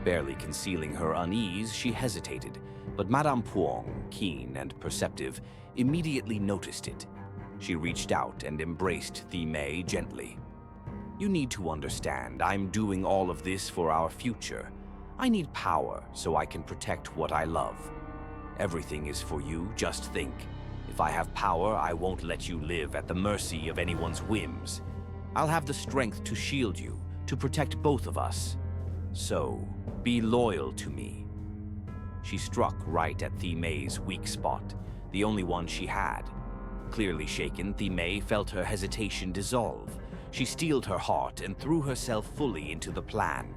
Barely concealing her unease, she hesitated, but Madame Puong, keen and perceptive, immediately noticed it. She reached out and embraced Thi Mei gently. "You need to understand, I'm doing all of this for our future. I need power so I can protect what I love. Everything is for you, just think. If I have power, I won't let you live at the mercy of anyone's whims. I'll have the strength to shield you, to protect both of us. So, be loyal to me." She struck right at Thi Mei's weak spot, the only one she had. Clearly shaken, Thi Mei felt her hesitation dissolve. She steeled her heart and threw herself fully into the plan.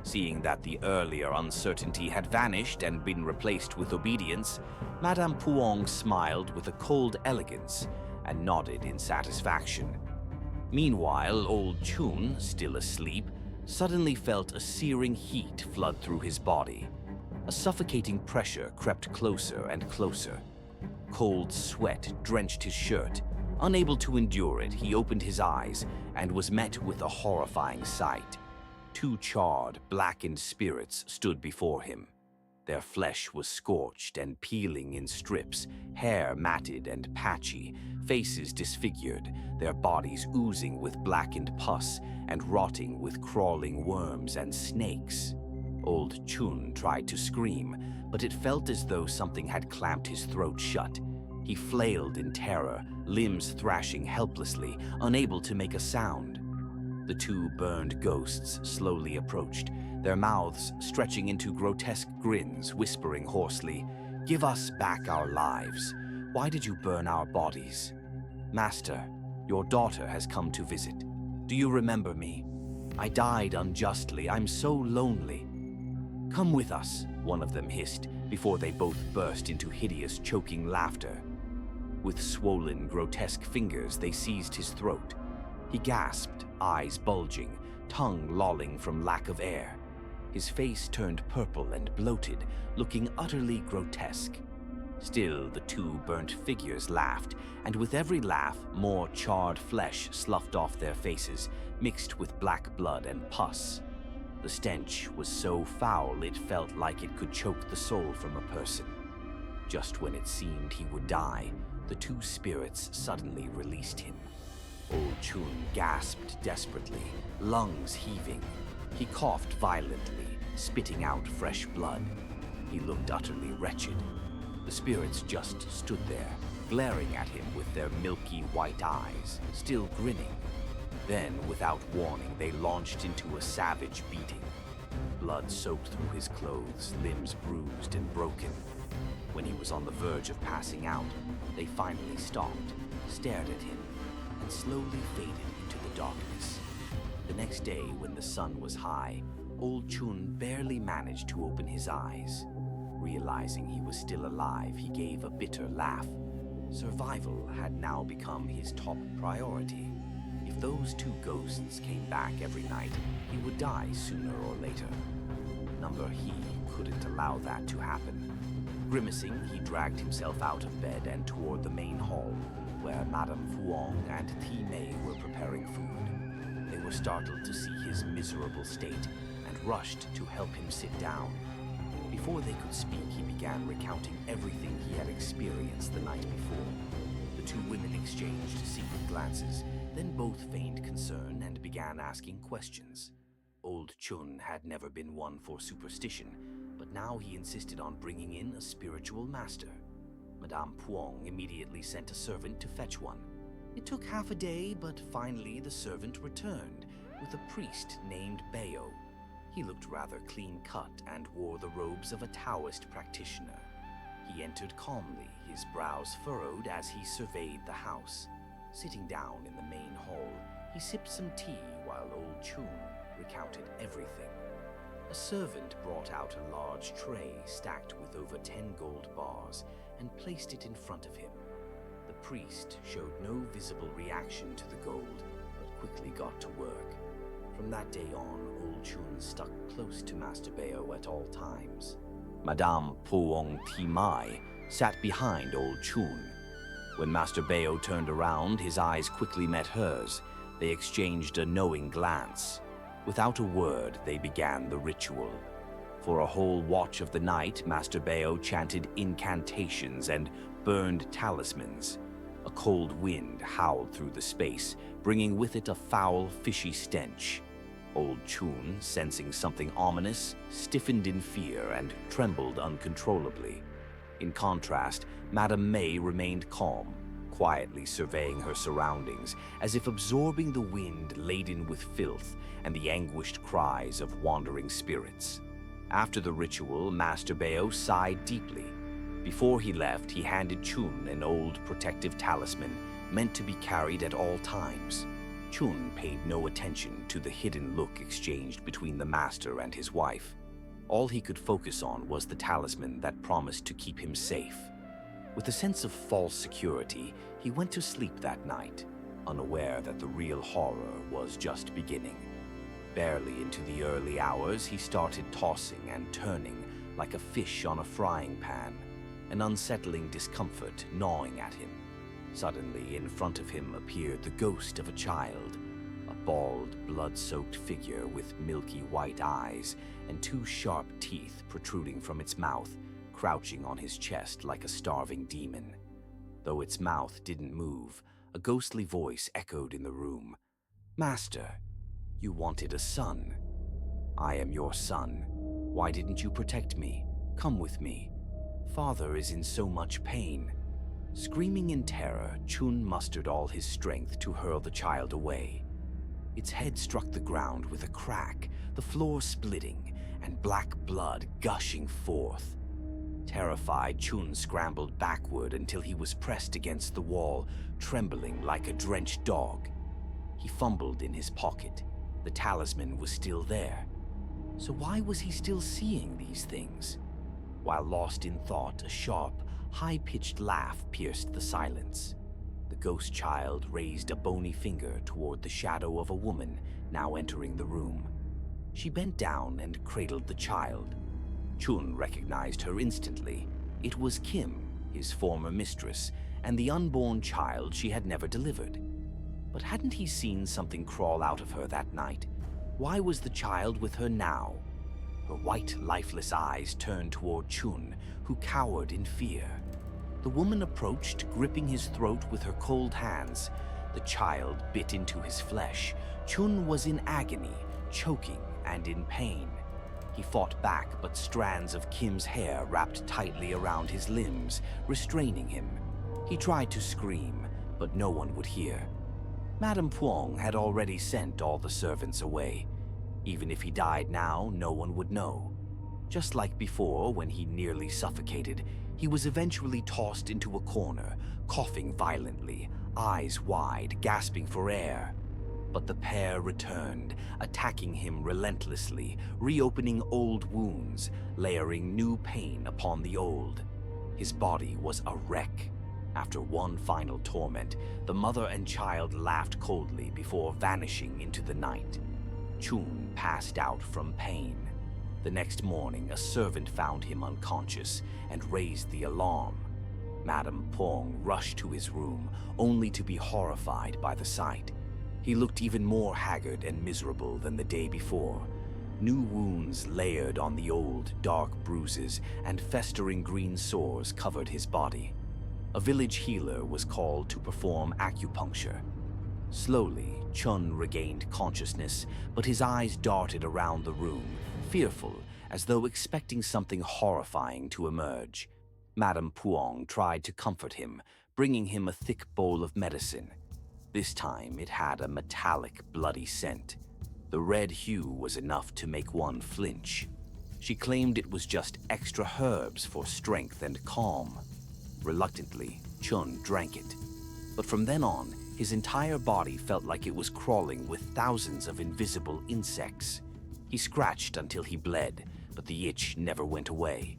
Seeing that the earlier uncertainty had vanished and been replaced with obedience, Madame Puong smiled with a cold elegance and nodded in satisfaction. Meanwhile, Old Chun, still asleep, suddenly felt a searing heat flood through his body. A suffocating pressure crept closer and closer. Cold sweat drenched his shirt. Unable to endure it, he opened his eyes and was met with a horrifying sight. 2 charred, blackened spirits stood before him. Their flesh was scorched and peeling in strips, hair matted and patchy, faces disfigured, their bodies oozing with blackened pus and rotting with crawling worms and snakes. Old Chun tried to scream, but it felt as though something had clamped his throat shut. He flailed in terror, limbs thrashing helplessly, unable to make a sound. The 2 burned ghosts slowly approached, their mouths stretching into grotesque grins, whispering hoarsely, "Give us back our lives. Why did you burn our bodies? Master, your daughter has come to visit. Do you remember me? I died unjustly. I'm so lonely. Come with us, one of them hissed, before they both burst into hideous, choking laughter. With swollen, grotesque fingers, they seized his throat. He gasped, eyes bulging, tongue lolling from lack of air. His face turned purple and bloated, looking utterly grotesque. Still, the two burnt figures laughed, and with every laugh, more charred flesh sloughed off their faces, mixed with black blood and pus. The stench was so foul it felt like it could choke the soul from a person. Just when it seemed he would die, the two spirits suddenly released him. Old Chun gasped desperately, lungs heaving. He coughed violently, spitting out fresh blood. He looked utterly wretched. The spirits just stood there, glaring at him with their milky white eyes, still grinning. Then, without warning, they launched into a savage beating. Blood soaked through his clothes, limbs bruised and broken. When he was on the verge of passing out, they finally stopped, stared at him, and slowly faded into the darkness. The next day, when the sun was high, old Chun barely managed to open his eyes. Realizing he was still alive, he gave a bitter laugh. Survival had now become his top priority. If those two ghosts came back every night, he would die sooner or later. He couldn't allow that to happen. Grimacing, he dragged himself out of bed and toward the main hall, where Madame Fuong and Thi Mei were preparing food. They were startled to see his miserable state and rushed to help him sit down. Before they could speak, he began recounting everything he had experienced the night before. The two women exchanged secret glances, then both feigned concern and began asking questions. Old Chun had never been one for superstition, but now he insisted on bringing in a spiritual master. Madame Puong immediately sent a servant to fetch one. It took half a day, but finally the servant returned with a priest named Bayo. He looked rather clean-cut and wore the robes of a Taoist practitioner. He entered calmly, his brows furrowed as he surveyed the house. Sitting down in the main hall, he sipped some tea while old Chun recounted everything. A servant brought out a large tray stacked with over 10 gold bars and placed it in front of him. The priest showed no visible reaction to the gold, but quickly got to work. From that day on, old Chun stuck close to Master Bayo at all times. Madame Puong Thi Mai sat behind old Chun. When Master Bayo turned around, his eyes quickly met hers. They exchanged a knowing glance. Without a word, they began the ritual. For a whole watch of the night, Master Bayo chanted incantations and burned talismans. A cold wind howled through the space, bringing with it a foul, fishy stench. Old Chun, sensing something ominous, stiffened in fear and trembled uncontrollably. In contrast, Madame Mei remained calm, quietly surveying her surroundings, as if absorbing the wind laden with filth and the anguished cries of wandering spirits. After the ritual, Master Bayo sighed deeply. Before he left, he handed Chun an old protective talisman meant to be carried at all times. Chun paid no attention to the hidden look exchanged between the master and his wife. All he could focus on was the talisman that promised to keep him safe. With a sense of false security, he went to sleep that night, unaware that the real horror was just beginning. Barely into the early hours, he started tossing and turning like a fish on a frying pan, an unsettling discomfort gnawing at him. Suddenly, in front of him appeared the ghost of a child, a bald, blood-soaked figure with milky white eyes and two sharp teeth protruding from its mouth, crouching on his chest like a starving demon. Though its mouth didn't move, a ghostly voice echoed in the room. "Master, you wanted a son. I am your son. Why didn't you protect me? Come with me. Father is in so much pain." Screaming in terror, Chun mustered all his strength to hurl the child away. Its head struck the ground with a crack, the floor splitting, and black blood gushing forth. Terrified, Chun scrambled backward until he was pressed against the wall, trembling like a drenched dog. He fumbled in his pocket. The talisman was still there. So why was he still seeing these things? While lost in thought, a sharp, high-pitched laugh pierced the silence. The ghost child raised a bony finger toward the shadow of a woman now entering the room. She bent down and cradled the child. Chun recognized her instantly. It was Kim, his former mistress, and the unborn child she had never delivered. But hadn't he seen something crawl out of her that night? Why was the child with her now? Her white, lifeless eyes turned toward Chun, who cowered in fear. The woman approached, gripping his throat with her cold hands. The child bit into his flesh. Chun was in agony, choking and in pain. He fought back, but strands of Kim's hair wrapped tightly around his limbs, restraining him. He tried to scream, but no one would hear. Madame Puong had already sent all the servants away. Even if he died now, no one would know. Just like before, when he nearly suffocated, he was eventually tossed into a corner, coughing violently, eyes wide, gasping for air. But the pair returned, attacking him relentlessly, reopening old wounds, layering new pain upon the old. His body was a wreck. After one final torment, the mother and child laughed coldly before vanishing into the night. Chun passed out from pain. The next morning, a servant found him unconscious and raised the alarm. Madame Puong rushed to his room, only to be horrified by the sight. He looked even more haggard and miserable than the day before. New wounds layered on the old, dark bruises, and festering green sores covered his body. A village healer was called to perform acupuncture. Slowly, Chun regained consciousness, but his eyes darted around the room, fearful, as though expecting something horrifying to emerge. Madame Puong tried to comfort him, bringing him a thick bowl of medicine. This time it had a metallic, bloody scent. The red hue was enough to make one flinch. She claimed it was just extra herbs for strength and calm. Reluctantly, Chun drank it. But from then on, his entire body felt like it was crawling with thousands of invisible insects. He scratched until he bled, but the itch never went away.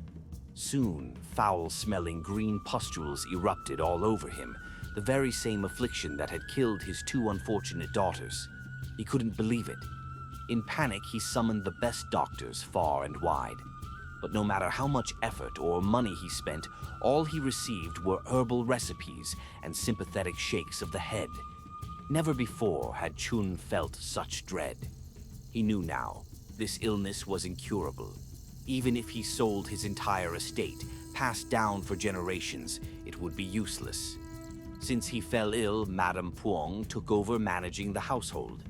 Soon, foul-smelling green pustules erupted all over him, the very same affliction that had killed his two unfortunate daughters. He couldn't believe it. In panic, he summoned the best doctors far and wide. But no matter how much effort or money he spent, all he received were herbal recipes and sympathetic shakes of the head. Never before had Chun felt such dread. He knew now, this illness was incurable. Even if he sold his entire estate, passed down for generations, it would be useless. Since he fell ill, Madame Puong took over managing the household.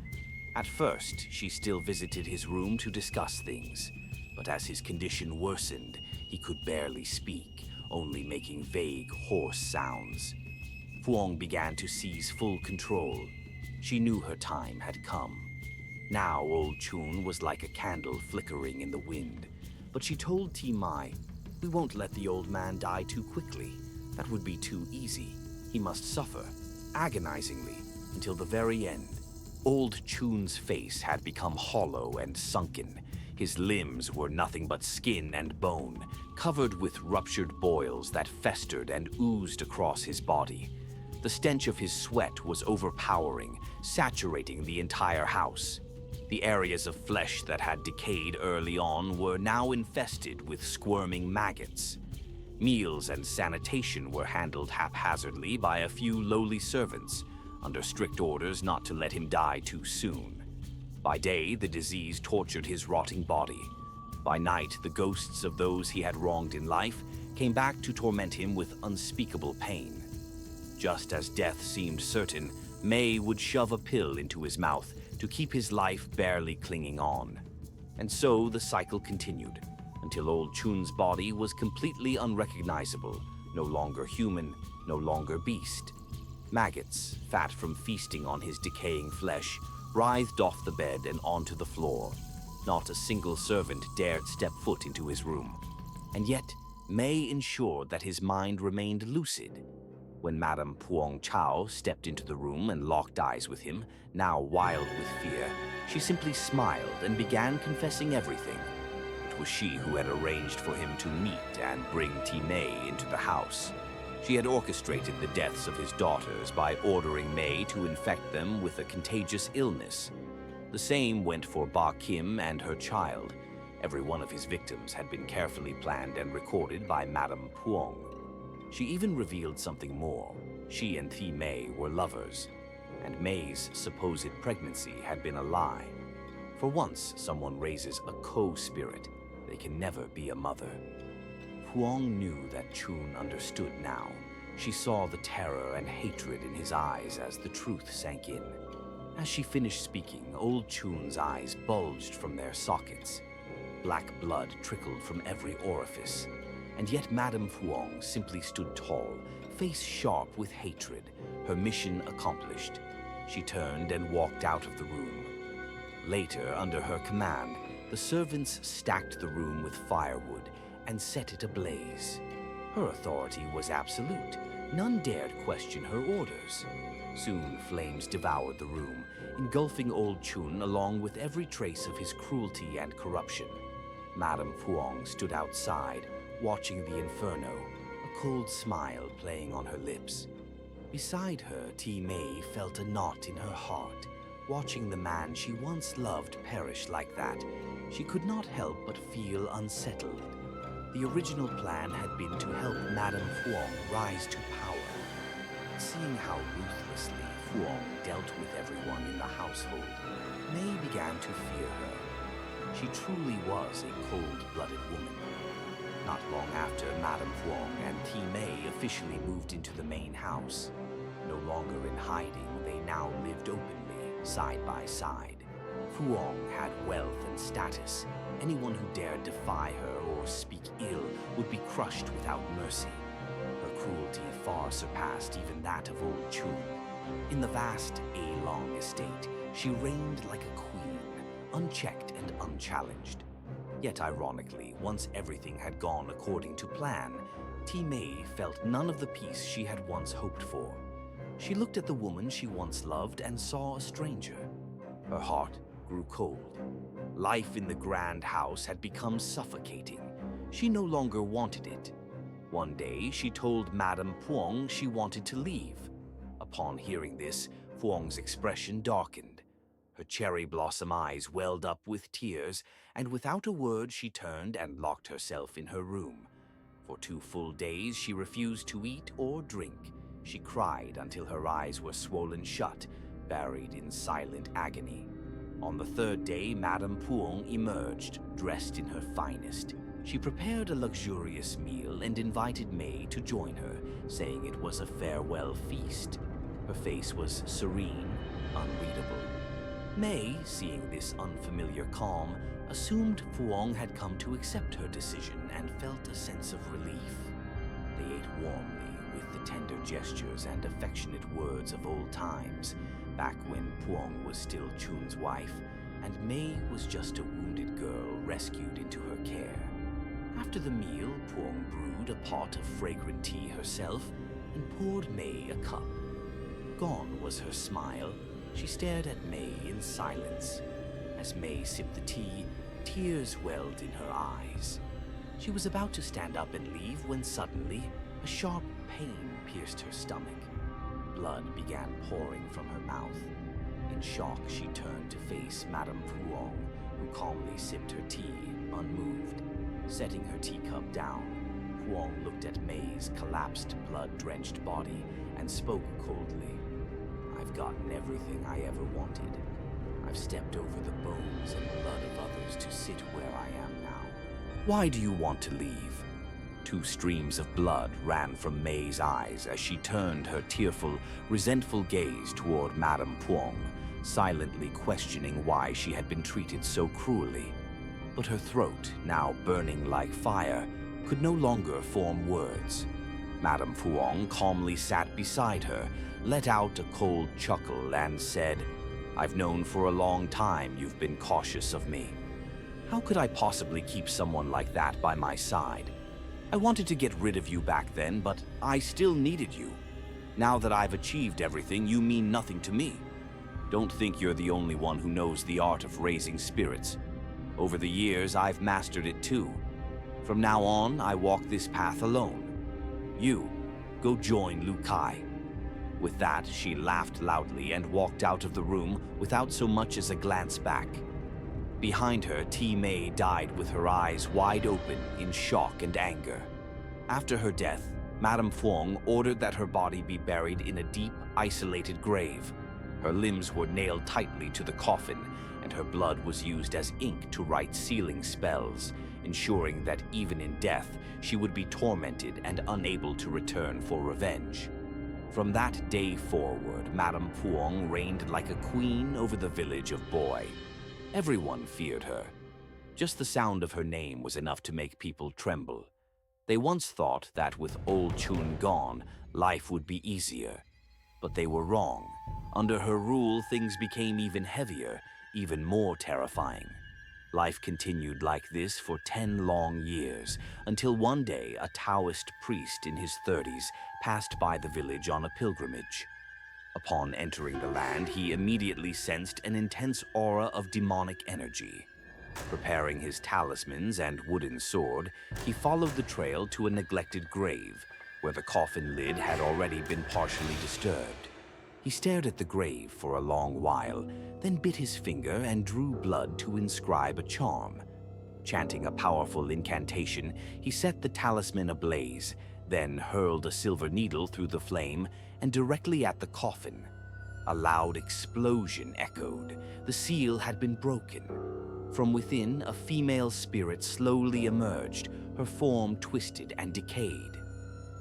At first, she still visited his room to discuss things. But as his condition worsened, he could barely speak, only making vague, hoarse sounds. Puong began to seize full control. She knew her time had come. Now old Chun was like a candle flickering in the wind. But she told T Mai, "We won't let the old man die too quickly. That would be too easy. He must suffer, agonizingly, until the very end." Old Chun's face had become hollow and sunken. His limbs were nothing but skin and bone, covered with ruptured boils that festered and oozed across his body. The stench of his sweat was overpowering, saturating the entire house. The areas of flesh that had decayed early on were now infested with squirming maggots. Meals and sanitation were handled haphazardly by a few lowly servants, under strict orders not to let him die too soon. By day, the disease tortured his rotting body. By night, the ghosts of those he had wronged in life came back to torment him with unspeakable pain. Just as death seemed certain, May would shove a pill into his mouth to keep his life barely clinging on. And so the cycle continued, until old Chun's body was completely unrecognizable, no longer human, no longer beast. Maggots, fat from feasting on his decaying flesh, writhed off the bed and onto the floor. Not a single servant dared step foot into his room. And yet, May ensured that his mind remained lucid. When Madame Puong Chao stepped into the room and locked eyes with him, now wild with fear, she simply smiled and began confessing everything. It was she who had arranged for him to meet and bring May into the house. She had orchestrated the deaths of his daughters by ordering May to infect them with a contagious illness. The same went for Ba Kim and her child. Every one of his victims had been carefully planned and recorded by Madame Puong. She even revealed something more. She and May were lovers, and May's supposed pregnancy had been a lie. For once someone raises a co-spirit, they can never be a mother. Puong knew that Chun understood now. She saw the terror and hatred in his eyes as the truth sank in. As she finished speaking, old Chun's eyes bulged from their sockets. Black blood trickled from every orifice. And yet Madame Puong simply stood tall, face sharp with hatred, her mission accomplished. She turned and walked out of the room. Later, under her command, the servants stacked the room with firewood and set it ablaze. Her authority was absolute. None dared question her orders. Soon flames devoured the room, engulfing old Chun along with every trace of his cruelty and corruption. Madame Puong stood outside, watching the inferno, a cold smile playing on her lips. Beside her, May felt a knot in her heart. Watching the man she once loved perish like that, she could not help but feel unsettled. The original plan had been to help Madame Puong rise to power. But seeing how ruthlessly Puong dealt with everyone in the household, May began to fear her. She truly was a cold-blooded woman. Not long after, Madame Puong and May officially moved into the main house. No longer in hiding, they now lived openly, side by side. Puong had wealth and status. Anyone who dared defy her or speak ill would be crushed without mercy. Her cruelty far surpassed even that of old Chun. In the vast A-long estate, she reigned like a queen, unchecked and unchallenged. Yet ironically, once everything had gone according to plan, May felt none of the peace she had once hoped for. She looked at the woman she once loved and saw a stranger. Her heart grew cold. Life in the grand house had become suffocating. She no longer wanted it. One day, she told Madame Puong she wanted to leave. Upon hearing this, Puong's expression darkened. Her cherry blossom eyes welled up with tears, and without a word she turned and locked herself in her room. For 2 full days she refused to eat or drink. She cried until her eyes were swollen shut, buried in silent agony. On the 3rd day, Madame Puong emerged, dressed in her finest. She prepared a luxurious meal and invited May to join her, saying it was a farewell feast. Her face was serene, unreadable. May, seeing this unfamiliar calm, assumed Puong had come to accept her decision and felt a sense of relief. They ate warmly, with the tender gestures and affectionate words of old times, back when Puong was still Chun's wife, and May was just a wounded girl rescued into her care. After the meal, Puong brewed a pot of fragrant tea herself and poured May a cup. Gone was her smile. She stared at May in silence. As May sipped the tea, tears welled in her eyes. She was about to stand up and leave when suddenly a sharp pain pierced her stomach. Blood began pouring from her mouth. In shock, she turned to face Madame Puong, who calmly sipped her tea, unmoved. Setting her teacup down, Puong looked at May's collapsed, blood-drenched body and spoke coldly. "I've gotten everything I ever wanted. I've stepped over the bones and blood of others to sit where I am now. Why do you want to leave?" 2 streams of blood ran from May's eyes as she turned her tearful, resentful gaze toward Madame Puong, silently questioning why she had been treated so cruelly. But her throat, now burning like fire, could no longer form words. Madame Puong calmly sat beside her, let out a cold chuckle, and said, "I've known for a long time you've been cautious of me. How could I possibly keep someone like that by my side? I wanted to get rid of you back then, but I still needed you. Now that I've achieved everything, you mean nothing to me. Don't think you're the only one who knows the art of raising spirits. Over the years, I've mastered it too. From now on, I walk this path alone. You, go join Lu Kai." With that, she laughed loudly and walked out of the room without so much as a glance back. Behind her, T. Mei died with her eyes wide open in shock and anger. After her death, Madame Fuong ordered that her body be buried in a deep, isolated grave. Her limbs were nailed tightly to the coffin, and her blood was used as ink to write sealing spells, ensuring that even in death, she would be tormented and unable to return for revenge. From that day forward, Madame Fuong reigned like a queen over the village of Boy. Everyone feared her. Just the sound of her name was enough to make people tremble. They once thought that with old Chun gone, life would be easier. But they were wrong. Under her rule, things became even heavier, even more terrifying. Life continued like this for 10 long years, until one day a Taoist priest in his 30s passed by the village on a pilgrimage. Upon entering the land, he immediately sensed an intense aura of demonic energy. Preparing his talismans and wooden sword, he followed the trail to a neglected grave, where the coffin lid had already been partially disturbed. He stared at the grave for a long while, then bit his finger and drew blood to inscribe a charm. Chanting a powerful incantation, he set the talisman ablaze, then hurled a silver needle through the flame and directly at the coffin. A loud explosion echoed. The seal had been broken. From within, a female spirit slowly emerged, her form twisted and decayed.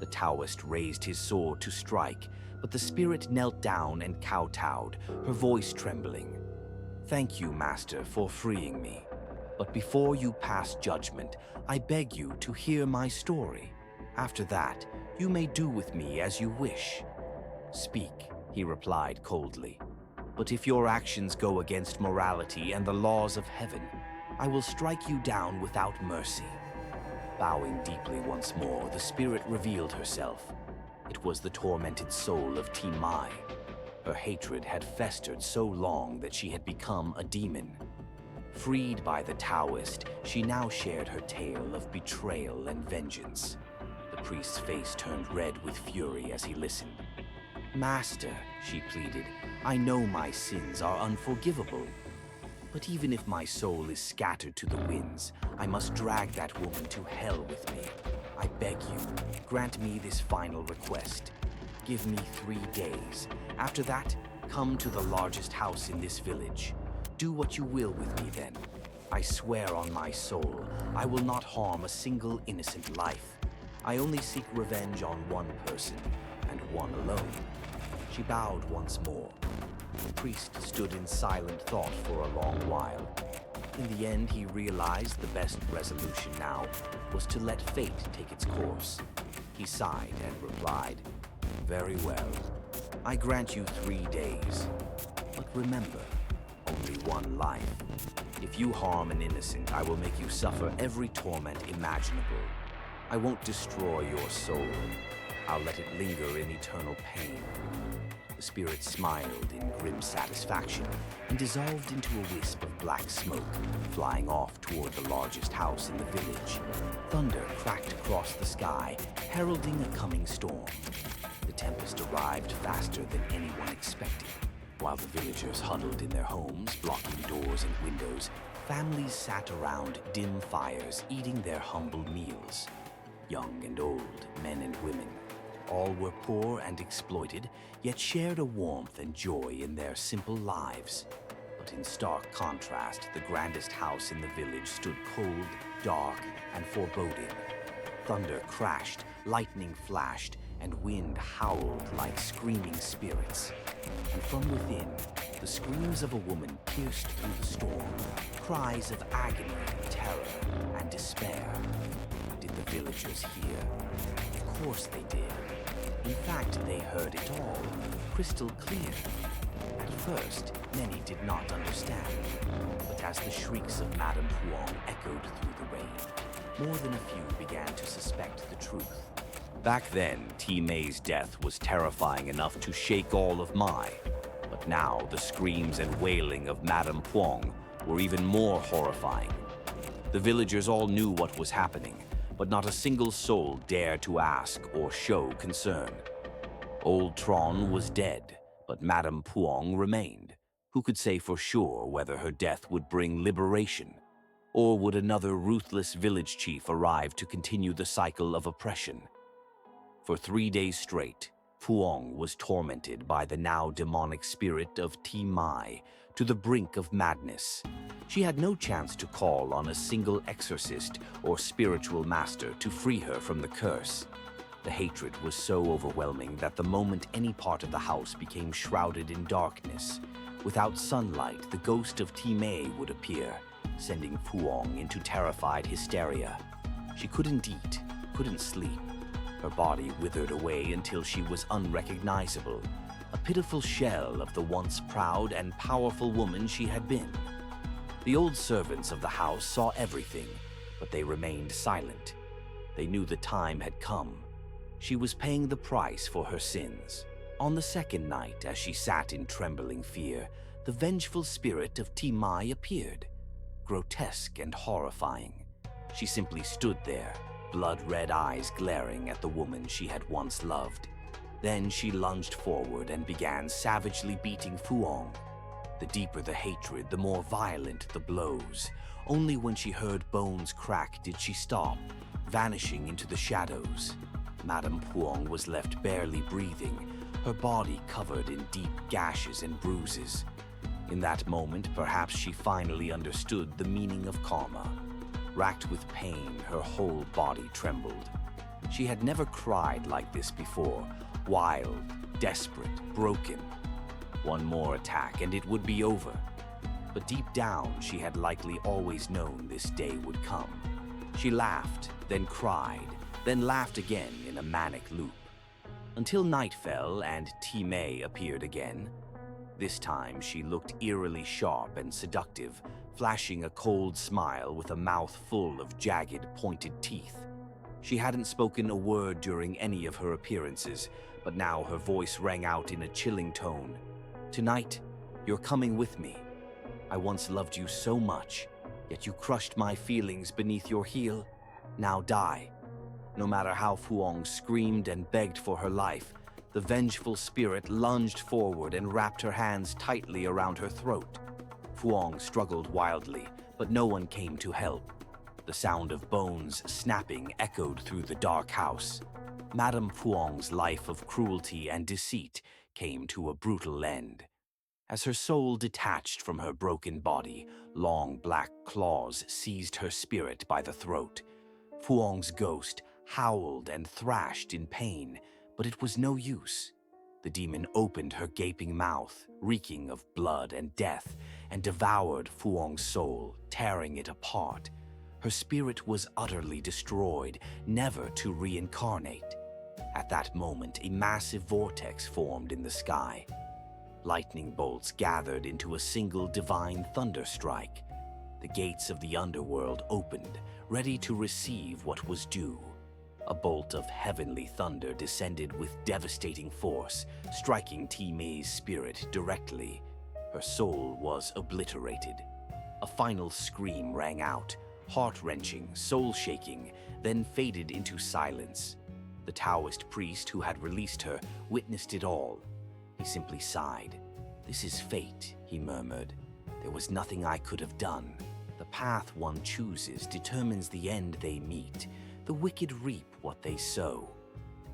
The Taoist raised his sword to strike, but the spirit knelt down and kowtowed, her voice trembling. "Thank you, Master, for freeing me. But before you pass judgment, I beg you to hear my story. After that, you may do with me as you wish." "Speak," he replied coldly. "But if your actions go against morality and the laws of heaven, I will strike you down without mercy." Bowing deeply once more, the spirit revealed herself. It was the tormented soul of Ti Mai. Her hatred had festered so long that she had become a demon. Freed by the Taoist, she now shared her tale of betrayal and vengeance. The priest's face turned red with fury as he listened. "Master," she pleaded, "I know my sins are unforgivable. But even if my soul is scattered to the winds, I must drag that woman to hell with me. I beg you, grant me this final request. Give me 3 days. After that, come to the largest house in this village. Do what you will with me then. I swear on my soul, I will not harm a single innocent life. I only seek revenge on one person, and one alone." She bowed once more. The priest stood in silent thought for a long while. In the end, he realized the best resolution now was to let fate take its course. He sighed and replied, "Very well. I grant you 3 days. But remember, only one life. If you harm an innocent, I will make you suffer every torment imaginable. I won't destroy your soul. I'll let it linger in eternal pain." The spirit smiled in grim satisfaction and dissolved into a wisp of black smoke, flying off toward the largest house in the village. Thunder cracked across the sky, heralding a coming storm. The tempest arrived faster than anyone expected. While the villagers huddled in their homes, blocking doors and windows, families sat around dim fires, eating their humble meals. Young and old, men and women, all were poor and exploited, yet shared a warmth and joy in their simple lives. But in stark contrast, the grandest house in the village stood cold, dark, and foreboding. Thunder crashed, lightning flashed, and wind howled like screaming spirits. And from within, the screams of a woman pierced through the storm, cries of agony, terror, and despair. Did the villagers hear? Of course they did. In fact, they heard it all, crystal clear. At first, many did not understand, but as the shrieks of Madame Huang echoed through the rain, more than a few began to suspect the truth. Back then, T-May's death was terrifying enough to shake all of Mai. But now, the screams and wailing of Madame Puong were even more horrifying. The villagers all knew what was happening, but not a single soul dared to ask or show concern. Old Tron was dead, but Madame Puong remained. Who could say for sure whether her death would bring liberation? Or would another ruthless village chief arrive to continue the cycle of oppression? For 3 days straight, Puong was tormented by the now demonic spirit of Mai to the brink of madness. She had no chance to call on a single exorcist or spiritual master to free her from the curse. The hatred was so overwhelming that the moment any part of the house became shrouded in darkness, without sunlight, the ghost of Mai would appear, sending Puong into terrified hysteria. She couldn't eat, couldn't sleep. Her body withered away until she was unrecognizable, a pitiful shell of the once proud and powerful woman she had been. The old servants of the house saw everything, but they remained silent. They knew the time had come. She was paying the price for her sins. On the second night, as she sat in trembling fear, the vengeful spirit of Mai appeared, grotesque and horrifying. She simply stood there, blood-red eyes glaring at the woman she had once loved. Then she lunged forward and began savagely beating Puong. The deeper the hatred, the more violent the blows. Only when she heard bones crack did she stop, vanishing into the shadows. Madame Puong was left barely breathing, her body covered in deep gashes and bruises. In that moment, perhaps she finally understood the meaning of karma. Racked with pain, her whole body trembled. She had never cried like this before, wild, desperate, broken. One more attack and it would be over. But deep down, she had likely always known this day would come. She laughed, then cried, then laughed again in a manic loop. Until night fell and Mai appeared again. This time, she looked eerily sharp and seductive, flashing a cold smile with a mouth full of jagged, pointed teeth. She hadn't spoken a word during any of her appearances, but now her voice rang out in a chilling tone. "Tonight, you're coming with me. I once loved you so much, yet you crushed my feelings beneath your heel. Now die." No matter how Puong screamed and begged for her life, the vengeful spirit lunged forward and wrapped her hands tightly around her throat. Puong struggled wildly, but no one came to help. The sound of bones snapping echoed through the dark house. Madame Puong's life of cruelty and deceit came to a brutal end. As her soul detached from her broken body, long black claws seized her spirit by the throat. Puong's ghost howled and thrashed in pain, but it was no use. The demon opened her gaping mouth, reeking of blood and death, and devoured Puong's soul, tearing it apart. Her spirit was utterly destroyed, never to reincarnate. At that moment, a massive vortex formed in the sky. Lightning bolts gathered into a single divine thunderstrike. The gates of the underworld opened, ready to receive what was due. A bolt of heavenly thunder descended with devastating force, striking Mei's spirit directly. Her soul was obliterated. A final scream rang out, heart-wrenching, soul-shaking, then faded into silence. The Taoist priest who had released her witnessed it all. He simply sighed. "This is fate," he murmured. "There was nothing I could have done. The path one chooses determines the end they meet. The wicked reap what they sow."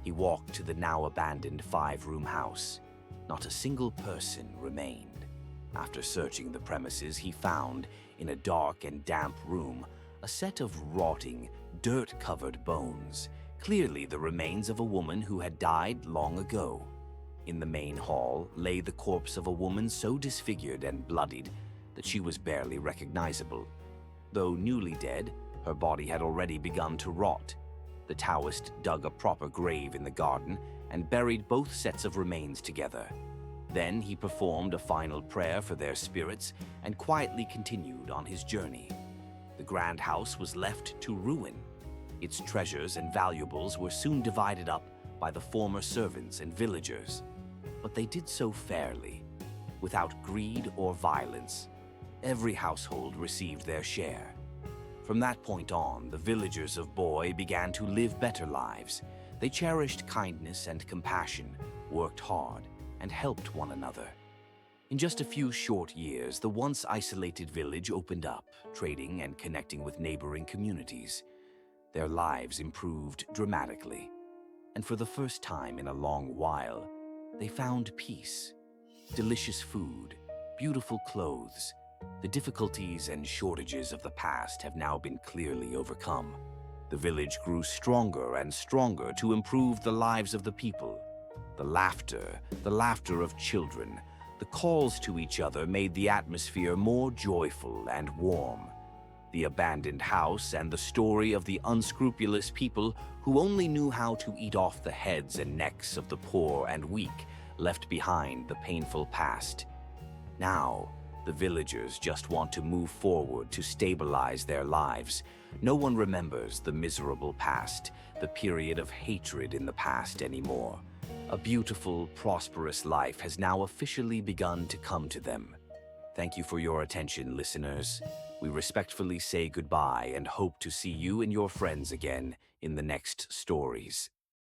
He walked to the now abandoned 5-room house. Not a single person remained. After searching the premises, he found, in a dark and damp room, a set of rotting, dirt-covered bones, clearly the remains of a woman who had died long ago. In the main hall lay the corpse of a woman so disfigured and bloodied that she was barely recognizable. Though newly dead, her body had already begun to rot. The Taoist dug a proper grave in the garden and buried both sets of remains together. Then he performed a final prayer for their spirits and quietly continued on his journey. The grand house was left to ruin, Its treasures and valuables were soon divided up by the former servants and villagers, but they did so fairly, without greed or violence. Every household received their share. From that point on, the villagers of Boy began to live better lives. They cherished kindness and compassion, worked hard, and helped one another. In just a few short years, the once isolated village opened up, trading and connecting with neighboring communities. Their lives improved dramatically, and for the first time in a long while, they found peace. Delicious food, beautiful clothes. The difficulties and shortages of the past have now been clearly overcome. The village grew stronger and stronger to improve the lives of the people. The laughter of children, the calls to each other made the atmosphere more joyful and warm. The abandoned house and the story of the unscrupulous people who only knew how to eat off the heads and necks of the poor and weak left behind the painful past. Now, the villagers just want to move forward to stabilize their lives. No one remembers the miserable past, the period of hatred in the past anymore. A beautiful, prosperous life has now officially begun to come to them. Thank you for your attention, listeners. We respectfully say goodbye and hope to see you and your friends again in the next stories.